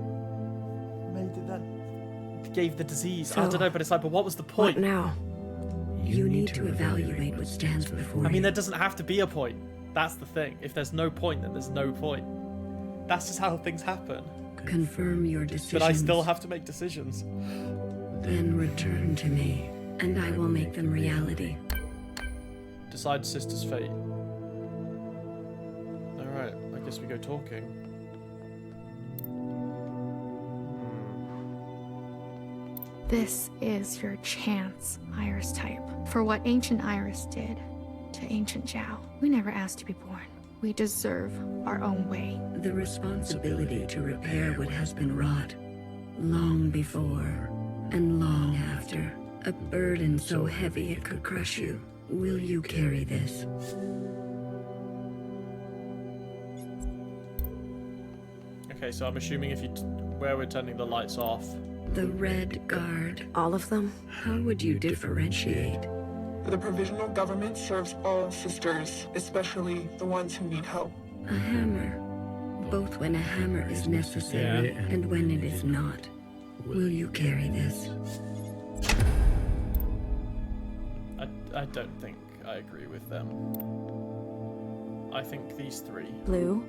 Speaker 1: made it that gave the disease?
Speaker 9: So,
Speaker 1: I don't know, but it's like, but what was the point?
Speaker 9: What now?
Speaker 14: You need to evaluate what stands before you.
Speaker 1: I mean, there doesn't have to be a point. That's the thing. If there's no point, then there's no point. That's just how things happen.
Speaker 14: Confirm your decisions.
Speaker 1: But I still have to make decisions.
Speaker 14: Then return to me, and I will make them reality.
Speaker 1: Decide sister's fate. Alright, I guess we go talking.
Speaker 6: This is your chance, Iris type, for what ancient Iris did to ancient Zhao. We never asked to be born. We deserve our own way.
Speaker 14: The responsibility to repair what has been wrought, long before and long after. A burden so heavy it could crush you. Will you carry this?
Speaker 1: Okay, so I'm assuming if you where we're turning the lights off.
Speaker 14: The Red Guard.
Speaker 9: All of them?
Speaker 14: How would you differentiate?
Speaker 11: The provisional government serves all sisters, especially the ones who need help.
Speaker 14: A hammer. Both when a hammer is necessary and when it is not. Will you carry this?
Speaker 1: I don't think I agree with them. I think these three.
Speaker 8: Blue?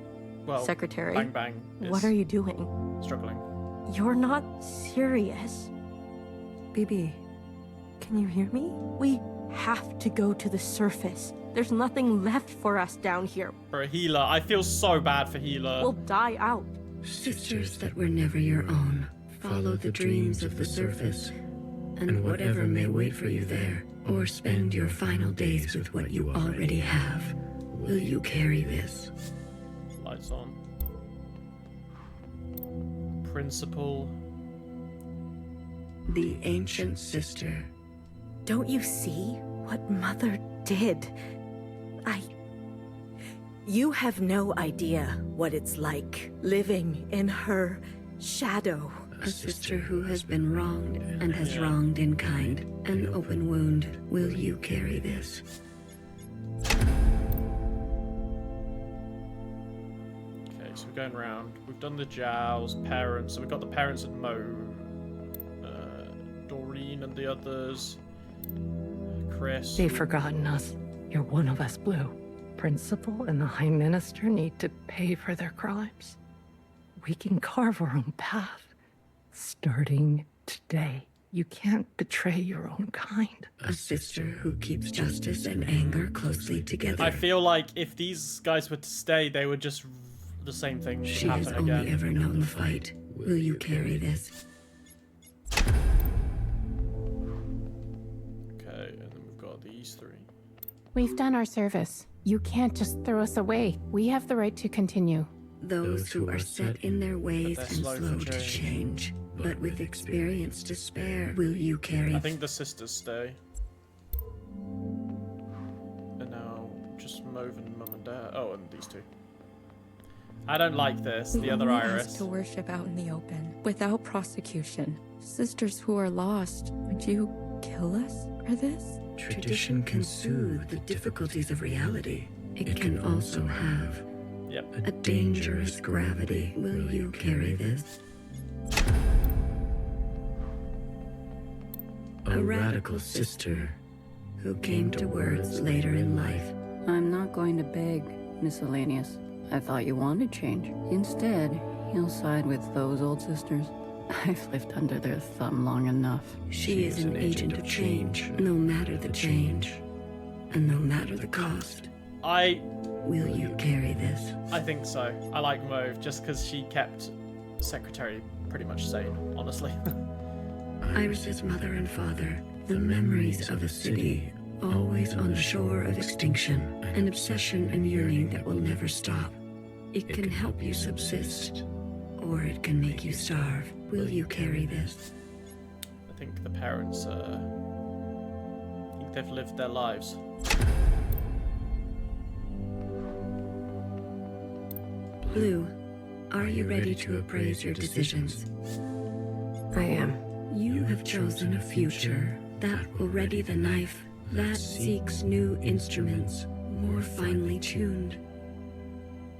Speaker 1: Well,
Speaker 8: Secretary?
Speaker 1: Bang Bang is
Speaker 8: What are you doing?
Speaker 1: struggling.
Speaker 8: You're not serious.
Speaker 9: BB, can you hear me?
Speaker 8: We have to go to the surface. There's nothing left for us down here.
Speaker 1: For a healer, I feel so bad for healer.
Speaker 8: We'll die out.
Speaker 14: Sisters that were never your own, follow the dreams of the surface, and whatever may wait for you there, or spend your final days with what you already have. Will you carry this?
Speaker 1: Lights on. Principal.
Speaker 14: The ancient sister.
Speaker 3: Don't you see what Mother did? You have no idea what it's like living in her shadow.
Speaker 14: A sister who has been wronged and has wronged in kind. An open wound. Will you carry this?
Speaker 1: Okay, so we're going round. We've done the Zhao's parents, so we've got the parents and Mo, Doreen and the others, Chris.
Speaker 4: They've forgotten us. You're one of us, Blue. Principal and the High Minister need to pay for their crimes. We can carve our own path. Starting today. You can't betray your own kind.
Speaker 14: A sister who keeps justice and anger closely together.
Speaker 1: I feel like if these guys were to stay, they would just... the same thing would
Speaker 14: She
Speaker 1: happen
Speaker 14: has
Speaker 1: again.
Speaker 14: only ever known the fight. Will you carry this?
Speaker 1: Okay, and then we've got these three.
Speaker 18: We've done our service. You can't just throw us away. We have the right to continue.
Speaker 14: Those who are set in their ways and slow to change, but with experience to spare, will you carry?
Speaker 1: I think the sisters stay. And now just Mauve and Mum and Dad. Oh, and these two. I don't like this. The other Iris.
Speaker 2: To worship out in the open, without prosecution. Sisters who are lost, would you kill us for this?
Speaker 14: Tradition can soothe the difficulties of reality. It can also have a dangerous gravity. Will you carry this? A radical sister who came to words later in life.
Speaker 17: I'm not going to beg, Miscellaneous. I thought you wanted change. Instead, you'll side with those old sisters. I've lived under their thumb long enough.
Speaker 14: She is an agent of change, no matter the change, and no matter the cost. Will you carry this?
Speaker 1: I think so. I like Mauve just because she kept Secretary pretty much sane, honestly.
Speaker 14: Iris's mother and father, the memories of a city, always on the shore of extinction, an obsession and yearning that will never stop. It can help you subsist, or it can make you starve. Will you carry this?
Speaker 1: I think the parents, I think they've lived their lives.
Speaker 14: Blue, are you ready to appraise your decisions?
Speaker 9: I am.
Speaker 14: You have chosen a future that will ready the knife, that seeks new instruments, more finely tuned.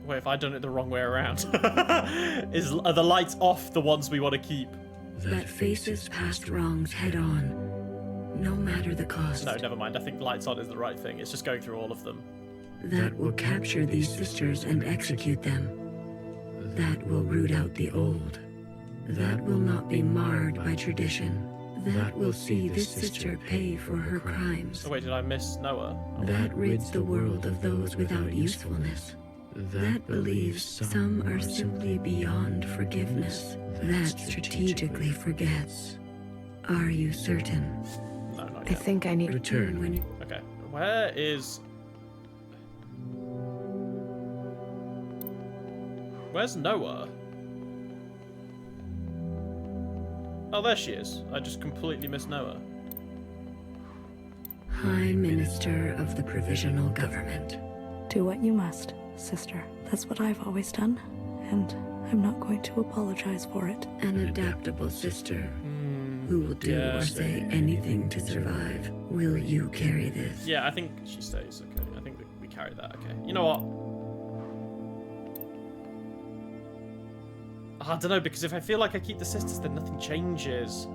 Speaker 1: Wait, if I'd done it the wrong way around. Are the lights off the ones we want to keep?
Speaker 14: That faces past wrongs head on, no matter the cost.
Speaker 1: No, never mind. I think lights on is the right thing. It's just going through all of them.
Speaker 14: That will capture these sisters and execute them. That will root out the old. That will not be marred by tradition. That will see this sister pay for her crimes.
Speaker 1: Oh wait, did I miss Noah? Oh.
Speaker 14: That rids the world of those without usefulness. That believes some are simply beyond forgiveness. That strategically forgets. Are you certain?
Speaker 1: No, not
Speaker 9: I
Speaker 1: yet.
Speaker 9: think I need
Speaker 14: return when you...
Speaker 1: Okay, where is... Where's Noah? Oh, there she is. I just completely missed Noah.
Speaker 14: High Minister of the Provisional Government.
Speaker 10: Do what you must, sister. That's what I've always done, and I'm not going to apologize for it.
Speaker 14: An adaptable sister who will do or say anything to survive. Will you carry this?
Speaker 1: Yeah, I think she stays. Okay, I think we carry that. Okay, you know what? I don't know, because if I feel like I keep the sisters, then nothing changes.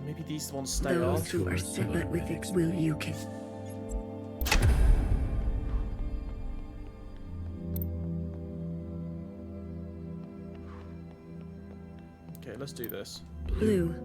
Speaker 1: Maybe these ones stay
Speaker 14: Those
Speaker 1: off.
Speaker 14: who are set but with will you carry?
Speaker 1: Okay, let's do this.
Speaker 14: Blue.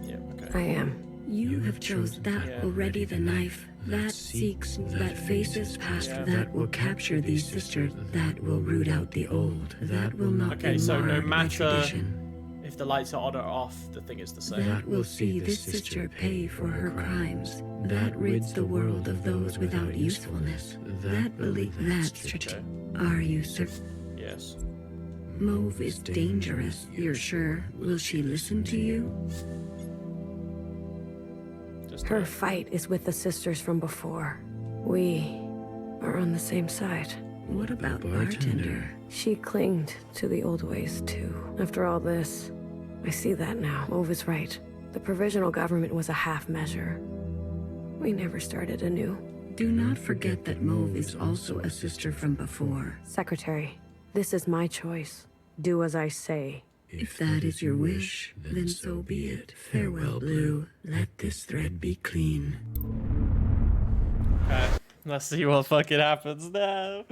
Speaker 1: Yeah, okay.
Speaker 9: I am.
Speaker 14: You have chosen that already the knife. That seeks, that faces past, that will capture these sisters, that will root out the old, that will not
Speaker 1: Okay,
Speaker 14: be
Speaker 1: so no
Speaker 14: marred by
Speaker 1: matter
Speaker 14: tradition.
Speaker 1: if the lights are on or off, the thing is the same.
Speaker 14: That will see this sister pay for her crimes. That rids the world of those without usefulness. That belief, that strategy. Are you certain?
Speaker 1: Yes.
Speaker 14: Mauve is dangerous, you're sure. Will she listen to you?
Speaker 9: Her fight is with the sisters from before. We are on the same side.
Speaker 14: What about Bartender?
Speaker 9: She clinged to the old ways, too. After all this, I see that now. Mauve is right. The provisional government was a half measure. We never started anew.
Speaker 14: Do not forget that Mauve is also a sister from before.
Speaker 9: Secretary, this is my choice. Do as I say.
Speaker 14: If that is your wish, then so be it. Farewell, Blue. Let this thread be clean.
Speaker 1: Okay, let's see what fucking happens now.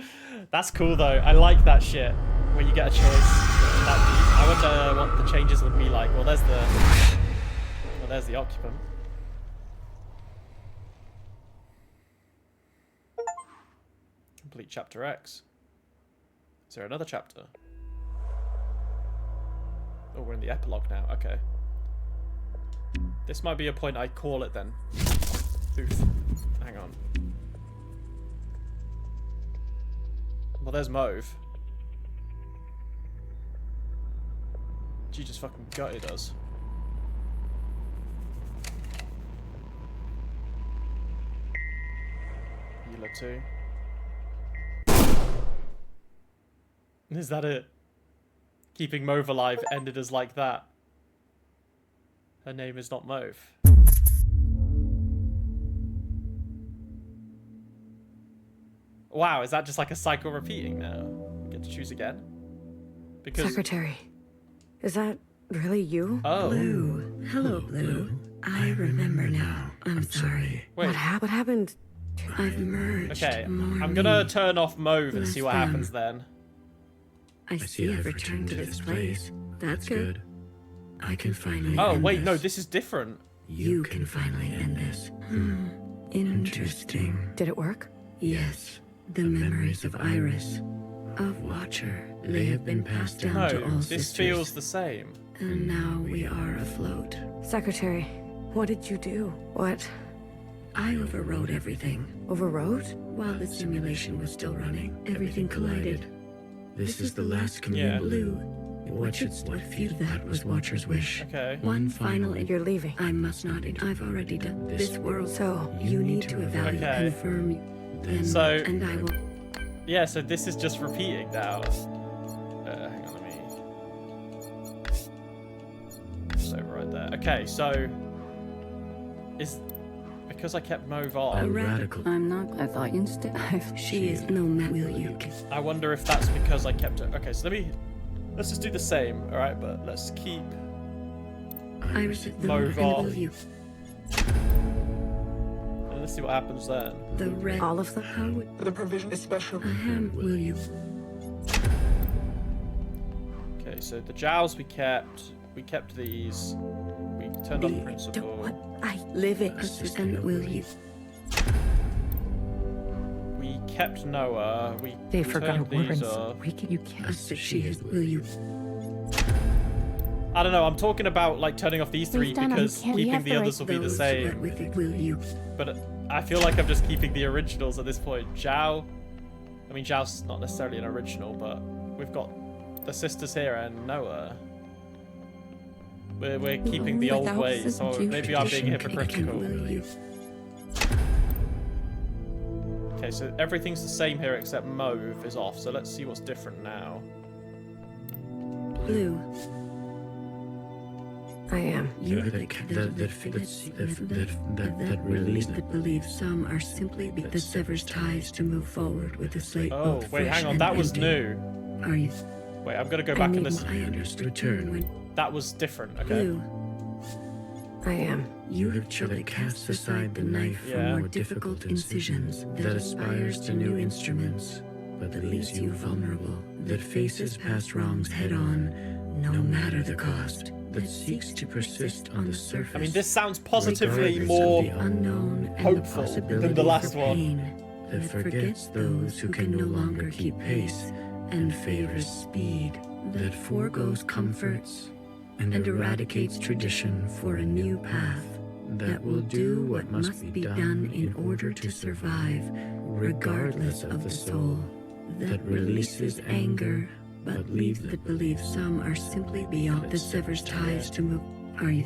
Speaker 1: That's cool though. I like that shit. When you get a choice. I wonder what the changes would be like. Well, there's the occupant. Complete chapter X. Is there another chapter? Oh, we're in the epilogue now. Okay. This might be a point I call it then. Oof. Hang on. Well, there's Mauve. She just fucking gutted us. Healer 2. Is that it? Keeping Mauve alive ended as like that. Her name is not Mauve. Wow, is that just like a cycle repeating now? We get to choose again? Because...
Speaker 9: Secretary, is that really you?
Speaker 1: Oh.
Speaker 14: Blue. Hello, Blue. I remember now. I'm sorry.
Speaker 1: Wait.
Speaker 9: What happened?
Speaker 14: I've merged.
Speaker 1: Okay,
Speaker 14: more
Speaker 1: I'm gonna
Speaker 14: me,
Speaker 1: turn off Mauve and
Speaker 14: less
Speaker 1: see what
Speaker 14: them.
Speaker 1: happens then.
Speaker 14: I see I've returned to this place. That's good. I can finally
Speaker 1: Oh,
Speaker 14: end
Speaker 1: wait,
Speaker 14: this.
Speaker 1: no, this is different.
Speaker 14: You can finally end this. Interesting.
Speaker 9: Did it work?
Speaker 14: Yes. The memories of Iris, of Watcher, they have been passed down to all
Speaker 1: No, this
Speaker 14: sisters.
Speaker 1: feels the same.
Speaker 14: And now we are afloat.
Speaker 9: Secretary, what did you do? What?
Speaker 14: I overrode everything.
Speaker 9: Overrode?
Speaker 14: While the simulation was still running, everything collided. This is the last communion.
Speaker 1: Yeah.
Speaker 14: Blue. What few that was Watcher's wish.
Speaker 1: Okay.
Speaker 14: One final.
Speaker 9: You're leaving.
Speaker 14: I must not. I've already done this world.
Speaker 9: So
Speaker 14: You need to evaluate,
Speaker 1: Okay.
Speaker 14: confirm. Then,
Speaker 1: So-
Speaker 14: and I will.
Speaker 1: Yeah, so this is just repeating now. Hang on, let me... Just override there. Okay, so... Is... Because I kept Mauve
Speaker 14: A
Speaker 1: on,
Speaker 14: radical.
Speaker 12: I'm not. I thought you instead.
Speaker 14: She is no man. Will you?
Speaker 1: I wonder if that's because I kept it... Okay, so let's just do the same, alright? But let's keep...
Speaker 14: Iris, the
Speaker 1: Mauve
Speaker 14: and
Speaker 1: off.
Speaker 14: will you?
Speaker 1: And let's see what happens then.
Speaker 14: The red.
Speaker 9: all of them?
Speaker 14: How would
Speaker 11: The provision is special.
Speaker 14: will you?
Speaker 1: Okay, so the jowls we kept these. We turned off
Speaker 14: The-
Speaker 1: principal.
Speaker 14: What? I live it. And will you?
Speaker 1: We kept Noah. We
Speaker 4: They forgot
Speaker 1: turned these
Speaker 4: words.
Speaker 1: off.
Speaker 4: You can't.
Speaker 14: She is. Will you?
Speaker 1: I don't know, I'm talking about like turning off these three
Speaker 6: We've done 'em,
Speaker 1: because
Speaker 6: can't we
Speaker 1: keeping
Speaker 6: have
Speaker 1: the
Speaker 6: the
Speaker 1: others will be the
Speaker 14: Those
Speaker 1: same.
Speaker 14: that with it, will you?
Speaker 1: But I feel like I'm just keeping the originals at this point. Zhao, I mean Zhao's not necessarily an original, but we've got the sisters here and Noah. We're keeping the old
Speaker 9: without
Speaker 1: ways,
Speaker 9: the
Speaker 1: so
Speaker 9: Jewish
Speaker 1: maybe I'm being
Speaker 14: Tradition,
Speaker 1: hypocritical.
Speaker 14: will you?
Speaker 1: Okay, so everything's the same here except Mauve is off, so let's see what's different now.
Speaker 14: Blue.
Speaker 9: I am.
Speaker 14: You that release that believe some are simply that severs ties to move forward with a slate.
Speaker 1: Oh,
Speaker 14: both
Speaker 1: wait,
Speaker 14: fresh
Speaker 1: hang on,
Speaker 14: and
Speaker 1: that was
Speaker 14: empty.
Speaker 1: new.
Speaker 14: Are you?
Speaker 1: Wait, I'm gonna go back and listen.
Speaker 14: I understood. Return.
Speaker 1: That was different, okay.
Speaker 14: Blue.
Speaker 9: I am.
Speaker 14: You have chosen cast aside the knife for
Speaker 1: Yeah.
Speaker 14: more difficult incisions that aspires to new instruments, but that leaves you vulnerable, that faces past wrongs head on, no matter the cost, that seeks to persist on the surface.
Speaker 1: I mean, this sounds positively
Speaker 14: regardless
Speaker 1: more
Speaker 14: of the unknown and
Speaker 1: hopeful
Speaker 14: the
Speaker 1: than the last
Speaker 14: for
Speaker 1: one.
Speaker 14: pain, that forgets those who can no longer keep pace and favors speed, that foregoes comforts and eradicates tradition for a new path that will do what must be done in order to survive, regardless of the soul, that releases anger, but leaves that believes some are simply beyond the severs ties to move. Are you?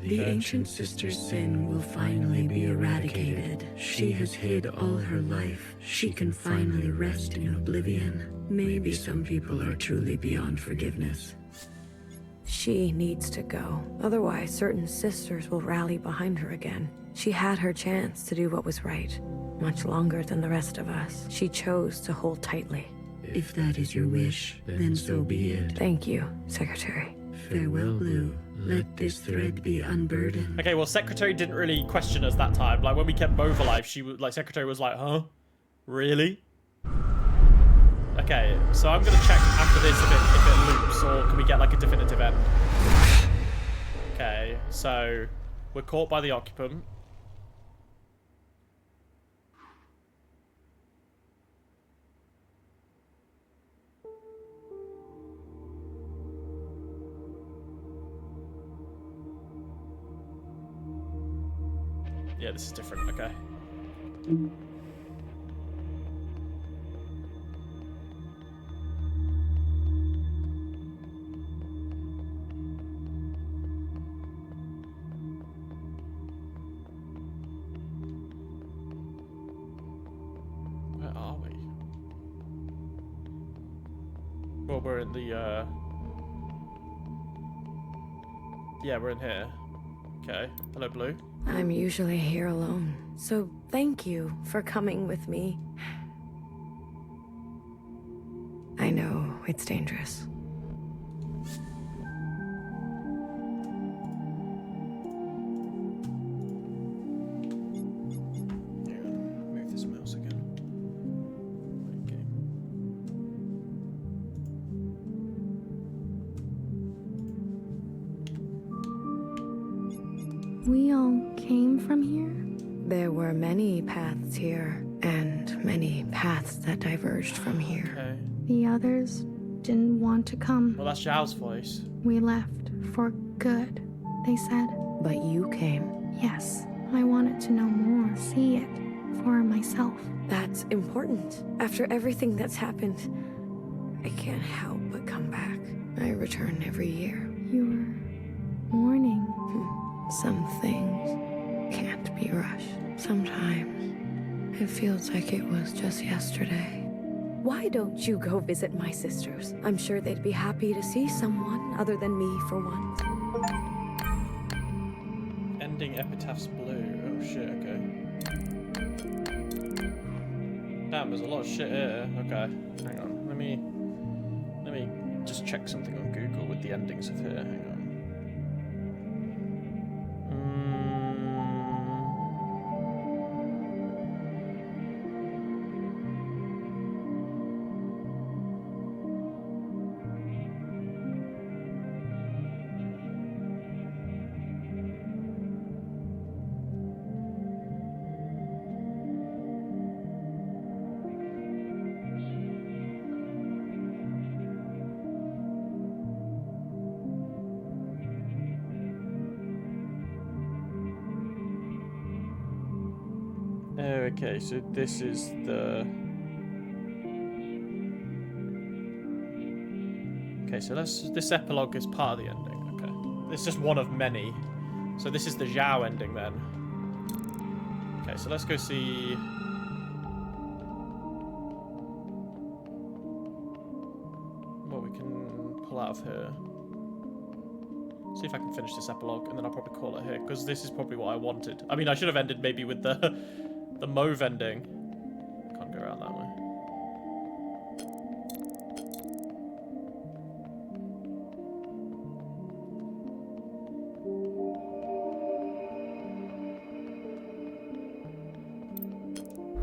Speaker 14: The ancient sister's sin will finally be eradicated. She has hid all her life. She can finally rest in oblivion. Maybe some people are truly beyond forgiveness.
Speaker 9: She needs to go. Otherwise, certain sisters will rally behind her again. She had her chance to do what was right. Much longer than the rest of us. She chose to hold tightly.
Speaker 14: If that is your wish, then so be it.
Speaker 9: Thank you, Secretary.
Speaker 14: Farewell, Blue. Let this thread be unburdened.
Speaker 1: Okay, well, Secretary didn't really question us that time. Like, when we kept Mauve alive, she was, like, Secretary was like, huh? Really? Okay, so I'm gonna check after this if it loops, or can we get, like, a definitive end? Okay, so we're caught by the occupant. Yeah, this is different, okay. sure we're in the, yeah, we're in here. Okay. Hello, Blue.
Speaker 9: I'm usually here alone, so thank you for coming with me. I know it's dangerous.
Speaker 1: Move this mouse again. Okay.
Speaker 6: We all came from here?
Speaker 9: There were many paths here, and many paths that diverged from here.
Speaker 1: Okay.
Speaker 6: The others didn't want to come.
Speaker 1: Well, that's Zhao's voice.
Speaker 6: We left for good, they said.
Speaker 9: But you came.
Speaker 6: Yes, I wanted to know more, see it for myself.
Speaker 9: That's important. After everything that's happened, I can't help but come back. I return every year.
Speaker 6: You're mourning.
Speaker 9: Some things can't be rushed. Sometimes it feels like it was just yesterday. Why don't you go visit my sisters? I'm sure they'd be happy to see someone other than me for once.
Speaker 1: Ending Epitaphs blue. Oh shit, okay. Damn, there's a lot of shit here. Okay, hang on. Let me just check something on Google with the endings of here. Hang on. Okay, so this is the... Okay, so this epilogue is part of the ending, okay. It's just one of many. So this is the Zhao ending then. Okay, so let's go see... what we can pull out of here. See if I can finish this epilogue, and then I'll probably call it here, because this is probably what I wanted. I mean, I should have ended maybe with the mauve ending. Can't go around that way.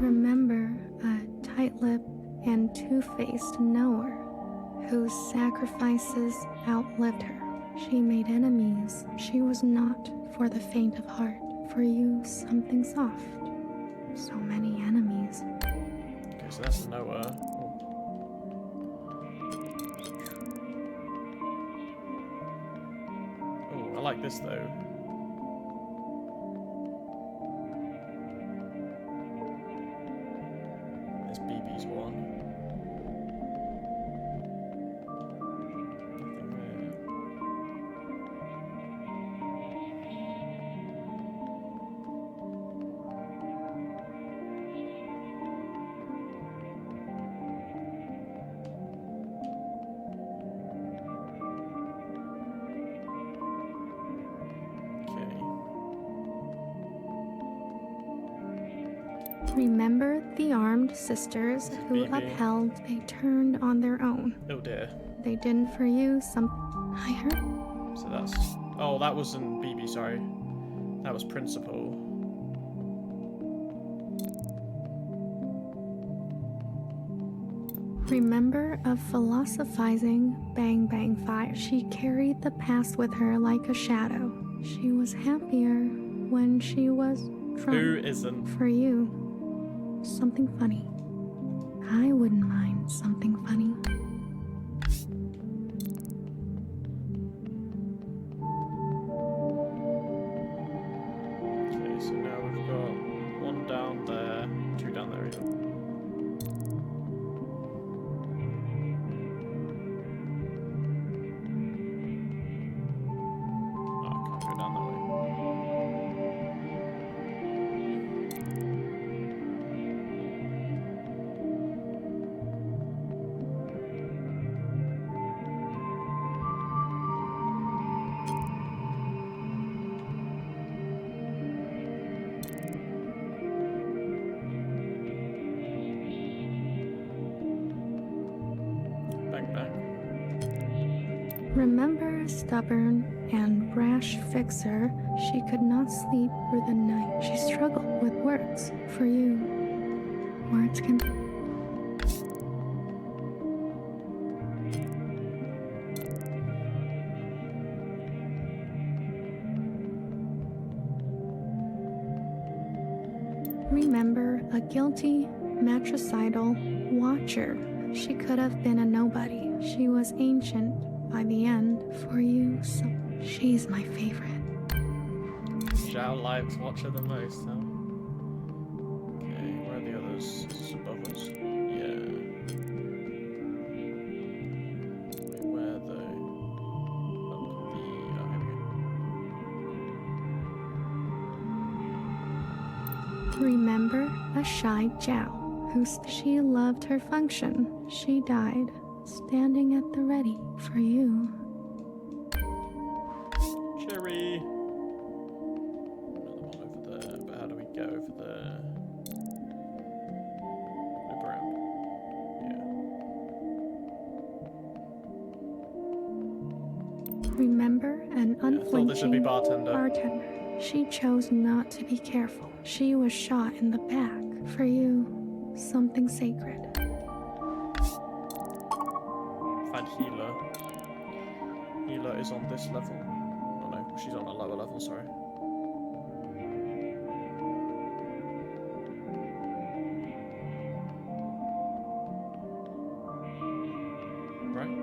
Speaker 6: Remember a tight-lipped and two-faced knower whose sacrifices outlived her. She made enemies. She was not for the faint of heart. For you, something soft. So many enemies.
Speaker 1: Okay, so that's Noah. Oh, I like this though. There's BB's one.
Speaker 6: Remember the armed sisters who upheld they turned on their own.
Speaker 1: Oh dear.
Speaker 6: They didn't for you I heard.
Speaker 1: So that's... oh, that wasn't BB, sorry. That was Principal.
Speaker 6: Remember of philosophizing Bang Bang Fire. She carried the past with her like a shadow. She was happier when she was drunk.
Speaker 1: Who isn't?
Speaker 6: For you. Something funny. I wouldn't mind something funny.
Speaker 1: Okay, so now we've got one down there, two down there even. Oh, I can't go down that way.
Speaker 6: Remember a stubborn and brash fixer? She could not sleep through the night. She struggled with words. For you, words can... Remember a guilty, matricidal watcher. She could have been a nobody. She was ancient by the end. For you, so she's my favorite.
Speaker 1: Zhao likes Watcher the most, huh? Okay, where are the others? Is this above us? Yeah. Wait, where are they? Up the... oh, here we go.
Speaker 6: Remember a shy Zhao who she loved her function. She died standing at the ready for you.
Speaker 1: Cherry. Another one over there, but how do we get over there? Loop around. Yeah.
Speaker 6: Remember an
Speaker 1: I thought this would be
Speaker 6: unflinching
Speaker 1: bartender.
Speaker 6: She chose not to be careful. She was shot in the back. For you, something sacred.
Speaker 1: Find healer. Healer is on this level. Oh no, she's on a lower level, sorry. Right?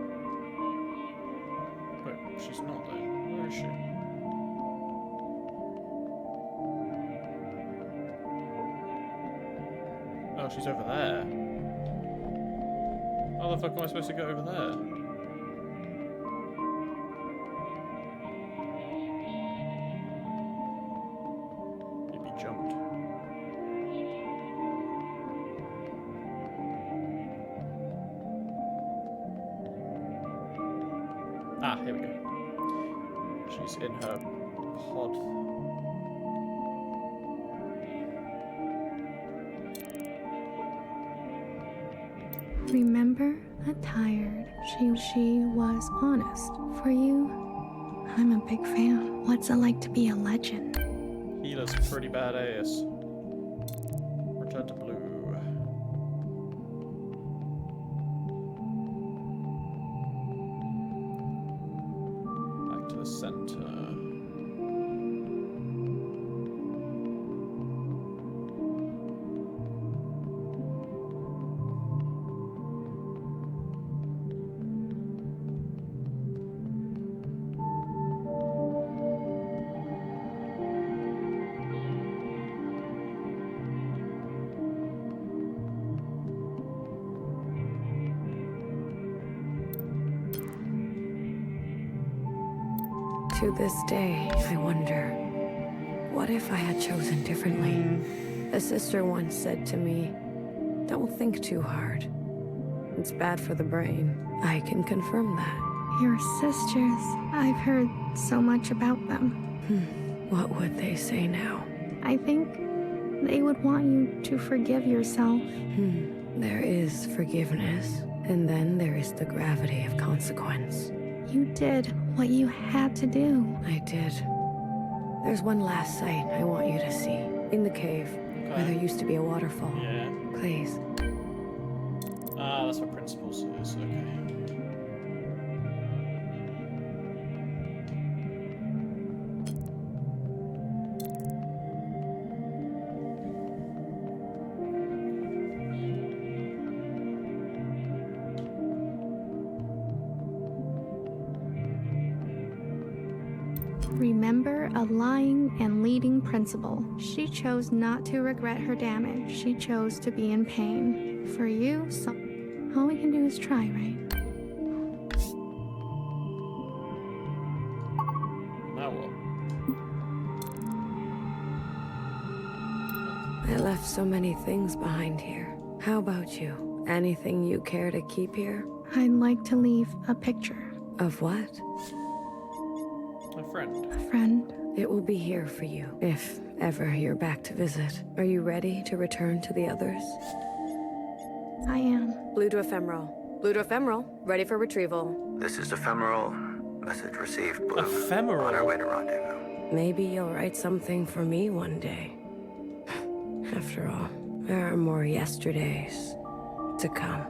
Speaker 1: Wait, she's not there. Where is she? Oh, she's over there. How the fuck am I supposed to get over there? Maybe jumped. Ah, here we go. She's in her pod.
Speaker 6: Remember a tired. She was honest. For you, I'm a big fan. What's it like to be a legend?
Speaker 1: Healer's pretty badass. Return to blue. Back to the center.
Speaker 9: To this day, I wonder, what if I had chosen differently? A sister once said to me, don't think too hard. It's bad for the brain. I can confirm that.
Speaker 6: Your sisters, I've heard so much about them.
Speaker 9: What would they say now?
Speaker 6: I think they would want you to forgive yourself.
Speaker 9: There is forgiveness, and then there is the gravity of consequence.
Speaker 6: You did what you had to do.
Speaker 9: I did. There's one last sight I want you to see. In the cave, where there used to be a waterfall.
Speaker 1: Yeah.
Speaker 9: Please.
Speaker 1: Ah, that's what principles is. Okay.
Speaker 6: Remember a lying and leading principal. She chose not to regret her damage. She chose to be in pain. For you, all we can do is try, right?
Speaker 1: Now what?
Speaker 9: I left so many things behind here. How about you? Anything you care to keep here?
Speaker 6: I'd like to leave a picture.
Speaker 9: Of what?
Speaker 1: A friend.
Speaker 6: A friend.
Speaker 9: It will be here for you, if ever you're back to visit. Are you ready to return to the others?
Speaker 6: I am.
Speaker 3: Blue to ephemeral. Blue to ephemeral. Ready for retrieval.
Speaker 18: This is ephemeral.
Speaker 14: Message received, Blue.
Speaker 1: Ephemeral.
Speaker 14: On our way to rendezvous.
Speaker 9: Maybe you'll write something for me one day. After all, there are more yesterdays to come.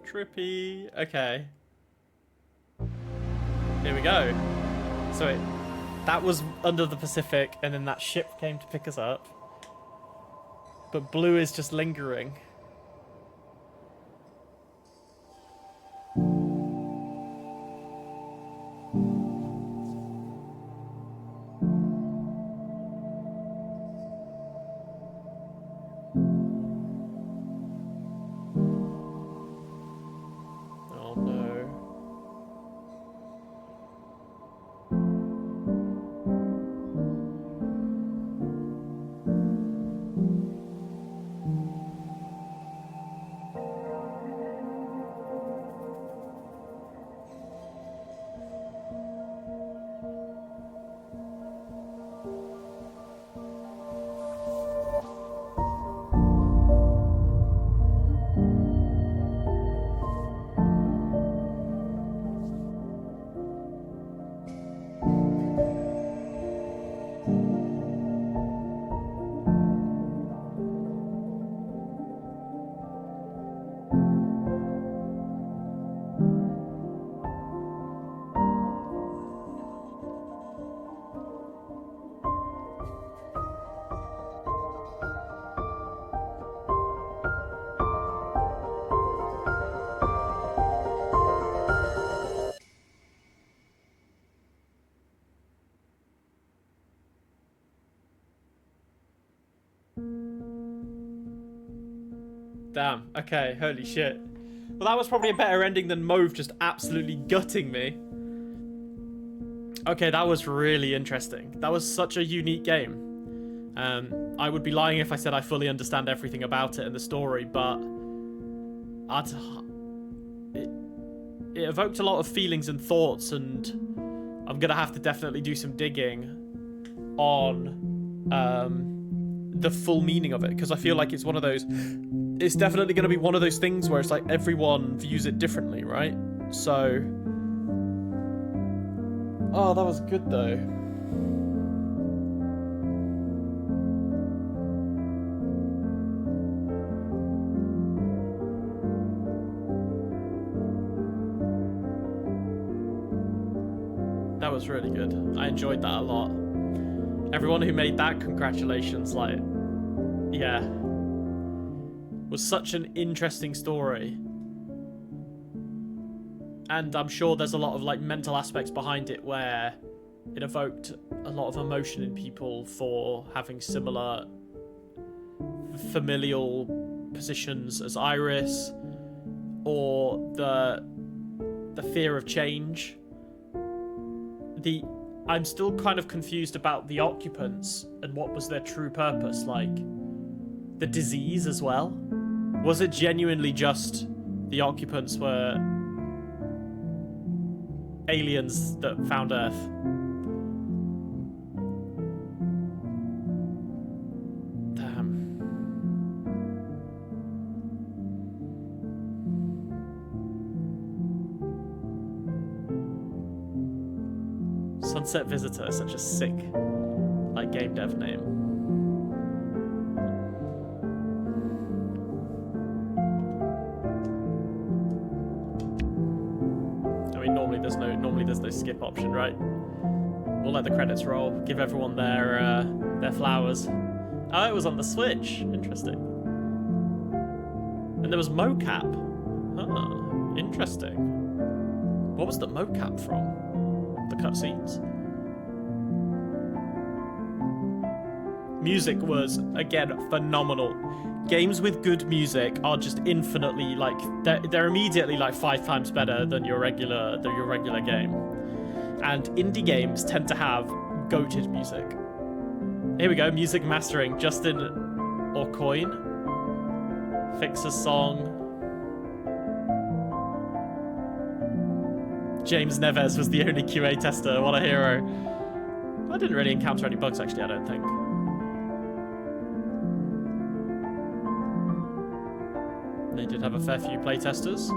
Speaker 1: Trippy. Okay. Here we go. So that was under the Pacific, and then that ship came to pick us up. But Blue is just lingering. Oh no. Damn, okay, holy shit. Well, that was probably a better ending than Mauve just absolutely gutting me. Okay, that was really interesting. That was such a unique game. I would be lying if I said I fully understand everything about it and the story, but it evoked a lot of feelings and thoughts, and I'm gonna have to definitely do some digging on the full meaning of it, because I feel like it's one of those, it's definitely going to be one of those things where it's like everyone views it differently, right? So, oh, that was good though. That was really good. I enjoyed that a lot. Everyone who made that, congratulations. Like, yeah. Was such an interesting story. And I'm sure there's a lot of like mental aspects behind it where it evoked a lot of emotion in people for having similar familial positions as Iris, or the fear of change. I'm still kind of confused about the occupants and what was their true purpose, like the disease as well. Was it genuinely just the occupants were aliens that found Earth? Damn. Sunset Visitor is such a sick, like, game dev name. I mean, normally there's no skip option, right? We'll let the credits roll. Give everyone their flowers. Oh, it was on the Switch. Interesting. And there was mocap. Oh, interesting. What was the mocap from? The cutscenes. Music was, again, phenomenal. Games with good music are just infinitely, like, they're immediately like 5 times better than your regular game. And indie games tend to have goated music. Here we go, music mastering. Justin Orcoin. Fixer's song. James Neves was the only QA tester. What a hero. I didn't really encounter any bugs, actually, I don't think. They did have a fair few playtesters.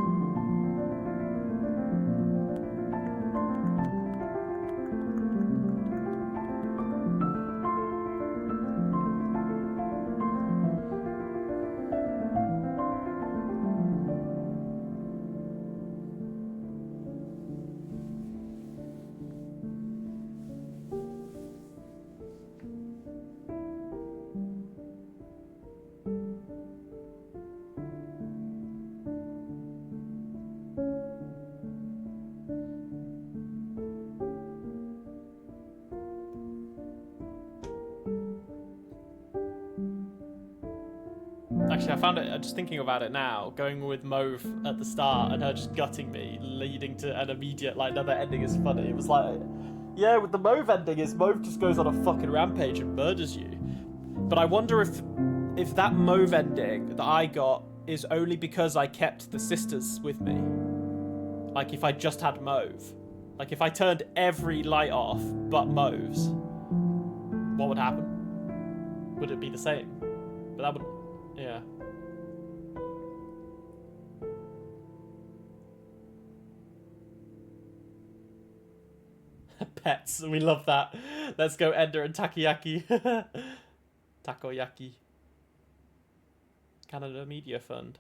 Speaker 1: Actually, I found it, just thinking about it now, going with Mauve at the start and her just gutting me, leading to an immediate, like, another ending is funny. It was like, yeah, with the Mauve ending, is Mauve just goes on a fucking rampage and murders you. But I wonder if that Mauve ending that I got is only because I kept the sisters with me. Like, if I just had Mauve. Like, if I turned every light off but Mauve's, what would happen? Would it be the same? But that would... yeah. Pets, we love that. Let's go Ender and Takoyaki. Takoyaki. Canada Media Fund.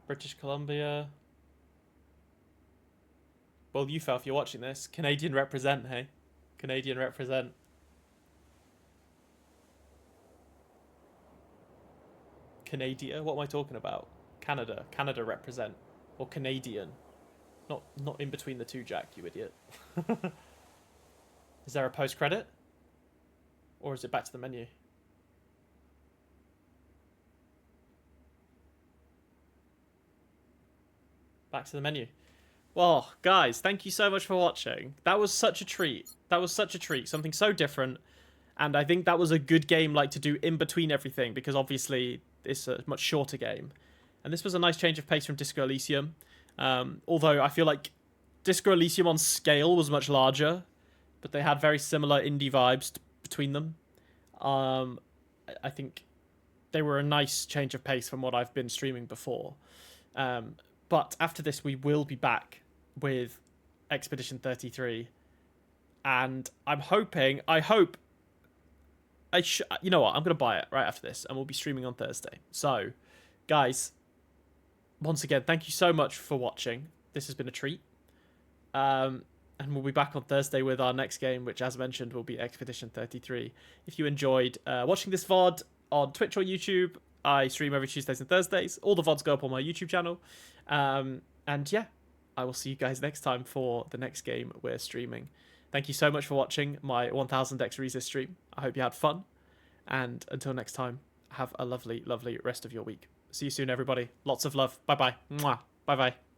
Speaker 1: British Columbia. Well, you fell if you're watching this. Canadian represent, hey? Canadian represent. Canada? What am I talking about? Canada. Canada represent. Or Canadian. Not in between the two, Jack, you idiot. Is there a post-credit? Or is it back to the menu? Back to the menu. Well, guys, thank you so much for watching. That was such a treat. That was such a treat. Something so different. And I think that was a good game, like, to do in between everything, because obviously it's a much shorter game. And this was a nice change of pace from Disco Elysium. Although I feel like Disco Elysium on scale was much larger, but they had very similar indie vibes between them. I think they were a nice change of pace from what I've been streaming before. But after this, we will be back with Expedition 33. And I'm hoping... you know what? I'm going to buy it right after this, and we'll be streaming on Thursday. So, guys, once again, thank you so much for watching. This has been a treat. And we'll be back on Thursday with our next game, which, as mentioned, will be Expedition 33. If you enjoyed watching this VOD on Twitch or YouTube, I stream every Tuesdays and Thursdays. All the VODs go up on my YouTube channel. And yeah, I will see you guys next time for the next game we're streaming. Thank you so much for watching my 1000xResist stream. I hope you had fun. And until next time, have a lovely, lovely rest of your week. See you soon, everybody. Lots of love. Bye-bye. Mwah. Bye-bye.